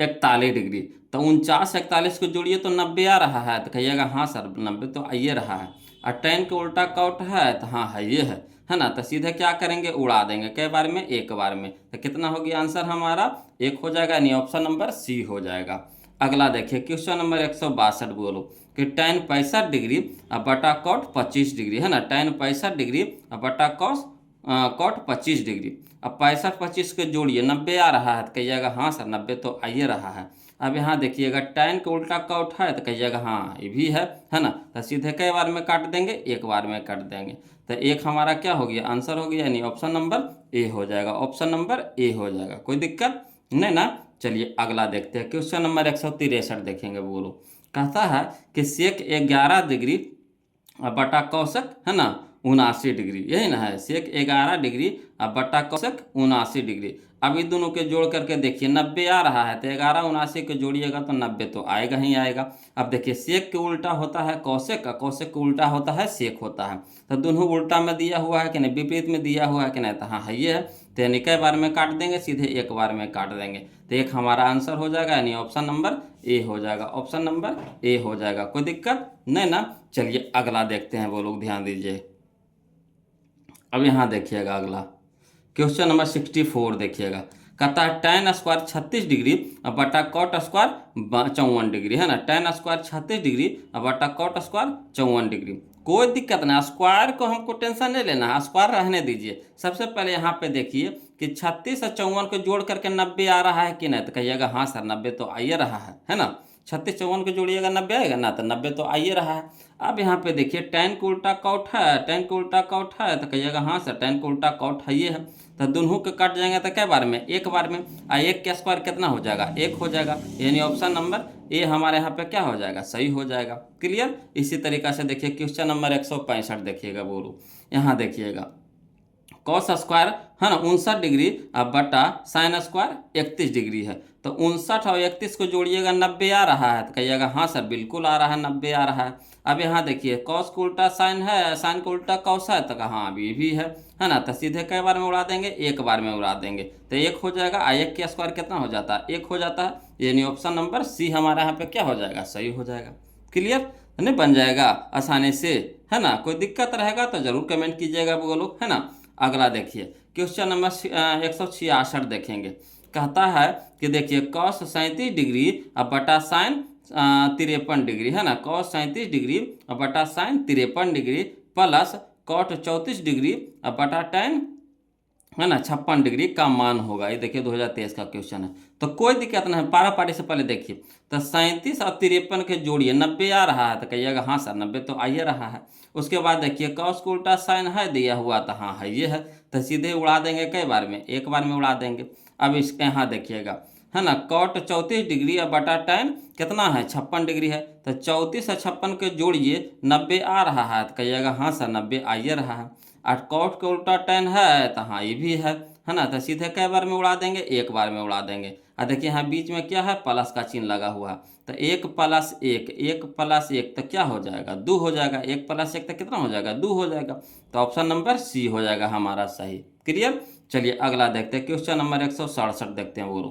41 डिग्री, तो 49 41 को जोड़िए तो 90 आ रहा है, तो कहिएगा हाँ सर 90 तो आइए रहा है। और tan के उल्टा कॉट है, तो हाँ है ये है ना, तो सीधे क्या करेंगे, उड़ा देंगे, कई बार में, एक बार में, तो कितना हो गया आंसर हमारा, एक हो जाएगा, यानी ऑप्शन नंबर सी हो जाएगा। अगला देखिए क्वेश्चन नंबर 162 बोलो कि tan 65 डिग्री बटा कॉट 25 डिग्री है ना, tan 65 डिग्री बटा कॉट 25 डिग्री, अब 65 25 के जोड़िए 90 आ रहा है, तो कहिएगा हाँ सर 90 तो आइए रहा है। अब यहाँ देखिएगा tan के उल्टा कॉट है, तो कहिएगा हाँ ये भी है ना, तो सीधे कई बार में काट देंगे, एक बार में काट देंगे, तो एक हमारा क्या हो गया, आंसर हो गया, यानी ऑप्शन नंबर ए हो जाएगा, ऑप्शन नंबर ए हो जाएगा, कोई दिक्कत नहीं ना। चलिए अगला देखते हैं क्वेश्चन नंबर 163 देखेंगे। बोलो कहता है कि सेक 11 डिग्री बटा कौशक है ना 79 डिग्री, यही ना है, सेक 11 डिग्री बटा कौशक 79 डिग्री। अब ये दोनों के जोड़ करके देखिए 90 आ रहा है, तो 11 79 को जोड़िएगा तो 90 तो आएगा ही आएगा। अब देखिए सेक के उल्टा होता है कौशक, कौशक के उल्टा होता है सेक होता है, तो दोनों उल्टा में दिया हुआ है कि नहीं, विपरीत में दिया हुआ है कि नहीं, तो हाँ है ये है, तो यानी कई बार में काट देंगे, सीधे एक बार में काट देंगे, तो एक हमारा आंसर हो जाएगा, यानी ऑप्शन नंबर ए हो जाएगा, ऑप्शन नंबर ए हो जाएगा, कोई दिक्कत नहीं ना। चलिए अगला देखते हैं, वो लोग ध्यान दीजिए। अब यहाँ देखिएगा अगला क्वेश्चन नंबर 64 देखिएगा, कहता है tan स्क्वायर 36 डिग्री बटा कॉट स्क्वायर 54 डिग्री है ना, tan स्क्वायर 36 डिग्री बटा कॉट स्क्वायर 54 डिग्री। कोई दिक्कत नहीं, स्क्वायर को हमको टेंशन नहीं लेना है, स्क्वायर रहने दीजिए। सबसे पहले यहाँ पे देखिए कि 36 और 54 को जोड़ करके 90 आ रहा है कि नहीं, तो कहिएगा हाँ सर 90 तो आइए रहा है ना, 36 54 को जोड़िएगा 90 आएगा ना, तो 90 तो आइए रहा है। अब यहाँ पे देखिए tan को उल्टा कॉट है, tan को उल्टा कॉट है, तो कहिएगा हाँ सर tan को उल्टा कॉट है ये है, तो दोनों के कट जाएंगे तो कै बार में, एक बार में, एक का स्क्वायर कितना हो जाएगा, एक हो जाएगा, यानी ऑप्शन नंबर ए हमारे यहाँ पे क्या हो जाएगा, सही हो जाएगा। क्लियर। इसी तरीका से देखिए क्वेश्चन नंबर 165 देखिएगा। बोलो यहाँ देखिएगा कॉस स्क्वायर है ना 59 डिग्री बटा साइन स्क्वायर 31 डिग्री है, तो 59 और 31 को जोड़िएगा 90 आ रहा है, तो कहिएगा हाँ सर बिल्कुल आ रहा है, 90 आ रहा है। अब यहाँ देखिए कॉस को उल्टा साइन है, साइन को उल्टा कॉस है, तो हाँ अभी भी है ना, तो सीधे कई बार में उड़ा देंगे, एक बार में उड़ा देंगे, तो एक हो जाएगा, एक के स्क्वायर कितना हो जाता है, एक हो जाता है, यानी ऑप्शन नंबर सी हमारा यहाँ पे क्या हो जाएगा, सही हो जाएगा। क्लियर नहीं, बन जाएगा आसानी से, है ना। कोई दिक्कत रहेगा तो जरूर कमेंट कीजिएगा वो लोग, है ना। अगला देखिए क्वेश्चन नंबर 166 देखेंगे, कहता है कि देखिए कॉस 37 डिग्री बटा साइन 53 डिग्री है ना, कॉस 37 डिग्री बटा sine 53 degree plus cot 34 degree बटा tan है ना 56 डिग्री का मान होगा। ये देखिए 2023 का क्वेश्चन है, तो कोई दिक्कत नहीं, पारा पारी से पहले देखिए, तो 37 और 53 के जोड़िए 90 आ रहा है, तो कहिएगा हाँ सर 90 तो आइए रहा है। उसके बाद देखिए कॉस को उल्टा साइन है दिया हुआ, तो हाँ है ये है, तो सीधे उड़ा देंगे, कई बार में, एक बार में उड़ा देंगे। अब इसके यहाँ देखिएगा है ना कॉट 34 डिग्री और बटा tan कितना है 56 डिग्री है, तो 34 और 56 के जोड़िए 90 आ रहा है, तो कहिएगा हाँ सर 90 आइए रहा है। और कॉट के उल्टा tan है, तो हाँ ये भी है ना, तो सीधे कई बार में उड़ा देंगे, एक बार में उड़ा देंगे। और देखिए यहाँ बीच में क्या है, प्लस का चिन्ह लगा हुआ है, तो 1 + 1 1 + 1 तो क्या हो जाएगा, 2 हो जाएगा, 1 + 1 तो कितना हो जाएगा, 2 हो जाएगा, तो ऑप्शन नंबर सी हो जाएगा हमारा सही। क्लियर। चलिए अगला देखते हैं क्वेश्चन नंबर 167 देखते हैं। वो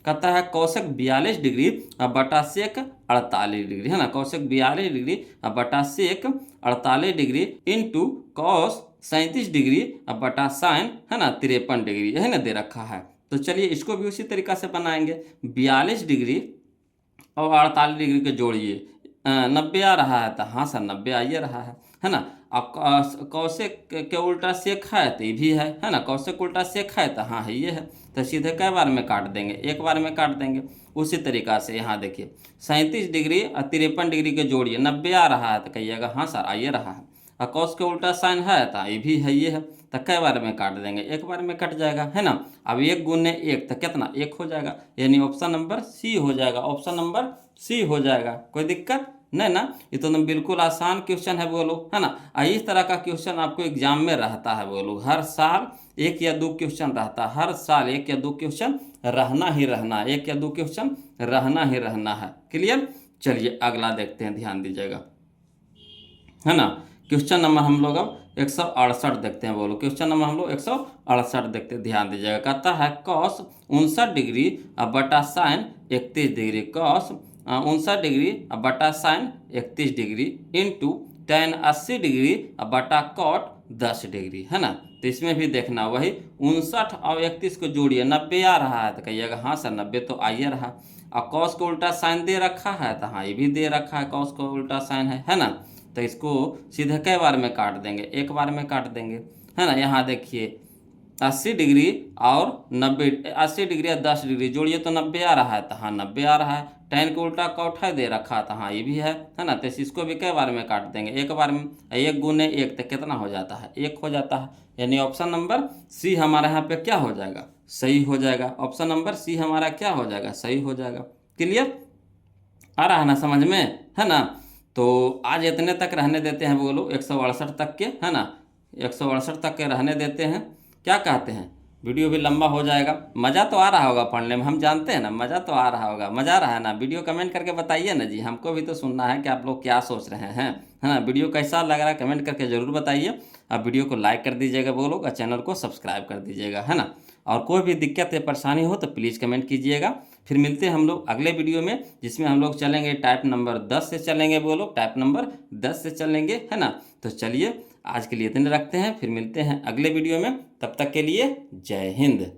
कहता है कौशक 42 डिग्री बटा सेक 48 डिग्री है ना, कौशक 42 डिग्री बटा सेक 48 डिग्री इंटू कॉस 37 डिग्री बटा साइन है ना 53 डिग्री, यही ना दे रखा है। तो चलिए इसको भी उसी तरीका से बनाएंगे, 42 डिग्री और 48 डिग्री के जोड़िए, 90 आ रहा है तो हाँ सर 90 आ ही रहा है ना। अब कौशिक के उल्टा सेक है तो ये भी है ना, कौशिक उल्टा सेक है तो हाँ है ये है। तो सीधे कई बार में काट देंगे, एक बार में काट देंगे। उसी तरीका से यहाँ देखिए 37 डिग्री और 53 डिग्री के जोड़िए, 90 आ रहा है तो कहिएगा हाँ सर आ ये रहा है। और कौश के उल्टा साइन है तो ये भी है ये है। तो कई बार में काट देंगे, एक बार में कट जाएगा है ना। अब 1 गुने 1 तो कितना 1 हो जाएगा, यानी ऑप्शन नंबर सी हो जाएगा, ऑप्शन नंबर सी हो जाएगा। कोई दिक्कत नहीं ना, ये तो बिल्कुल आसान क्वेश्चन है बोलो, है ना। इस तरह का क्वेश्चन आपको एग्जाम में रहता है बोलो, हर साल 1 या 2 क्वेश्चन रहता है, हर साल 1 या 2 क्वेश्चन रहना ही रहना है, 1 या 2 क्वेश्चन रहना ही रहना है। क्लियर। चलिए अगला देखते हैं, ध्यान दीजिएगा, है ना। क्वेश्चन नंबर हम लोग अब 168 देखते हैं बोलो, क्वेश्चन नंबर हम लोग 168 देखते हैं, ध्यान दीजिएगा। कहता है कॉस 59 डिग्री बटा साइन 31 डिग्री, कॉस 59 डिग्री बटा sine 31 degree into tan 80 degree बटा कॉट 10 डिग्री, है ना। तो इसमें भी देखना वही 59 और 31 को जोड़िए, 90 आ रहा है तो कहिएगा हाँ सर 90 तो आइए रहा। और कॉस को उल्टा साइन दे रखा है तो हाँ ये भी दे रखा है, कॉस को उल्टा साइन है ना। तो इसको सीधे कई बार में काट देंगे, एक बार में काट देंगे, है ना। यहाँ देखिए 80 डिग्री और 90, 80 डिग्री और 10 डिग्री जोड़िए तो 90 आ रहा है तो हाँ 90 आ रहा है। tan को उल्टा कौठा दे रखा तो हाँ ये भी है ना। तो इसको भी कई बार में काट देंगे, एक बार में। 1 गुने 1 तो कितना हो जाता है 1 हो जाता है, यानी ऑप्शन नंबर सी हमारा यहाँ पे क्या हो जाएगा, सही हो जाएगा। ऑप्शन नंबर सी हमारा क्या हो जाएगा, सही हो जाएगा। क्लियर आ रहा है ना समझ में, है ना। तो आज इतने तक रहने देते हैं बोलो, 168 तक के, है ना, 168 तक के रहने देते हैं। क्या कहते हैं, वीडियो भी लंबा हो जाएगा। मज़ा तो आ रहा होगा पढ़ने में, हम जानते हैं ना, मज़ा तो आ रहा होगा, मज़ा आ रहा है ना। वीडियो कमेंट करके बताइए ना जी, हमको भी तो सुनना है कि आप लोग क्या सोच रहे हैं, है ना। वीडियो कैसा लग रहा है कमेंट करके ज़रूर बताइए। अब वीडियो को लाइक कर दीजिएगा बोलो, और चैनल को सब्सक्राइब कर दीजिएगा, है ना। और कोई भी दिक्कत या परेशानी हो तो प्लीज़ कमेंट कीजिएगा। फिर मिलते हैं हम लोग अगले वीडियो में, जिसमें हम लोग चलेंगे टाइप नंबर 10 से चलेंगे बोलो, टाइप नंबर 10 से चलेंगे, है ना। तो चलिए आज के लिए इतने रखते हैं, फिर मिलते हैं अगले वीडियो में, तब तक के लिए जय हिंद।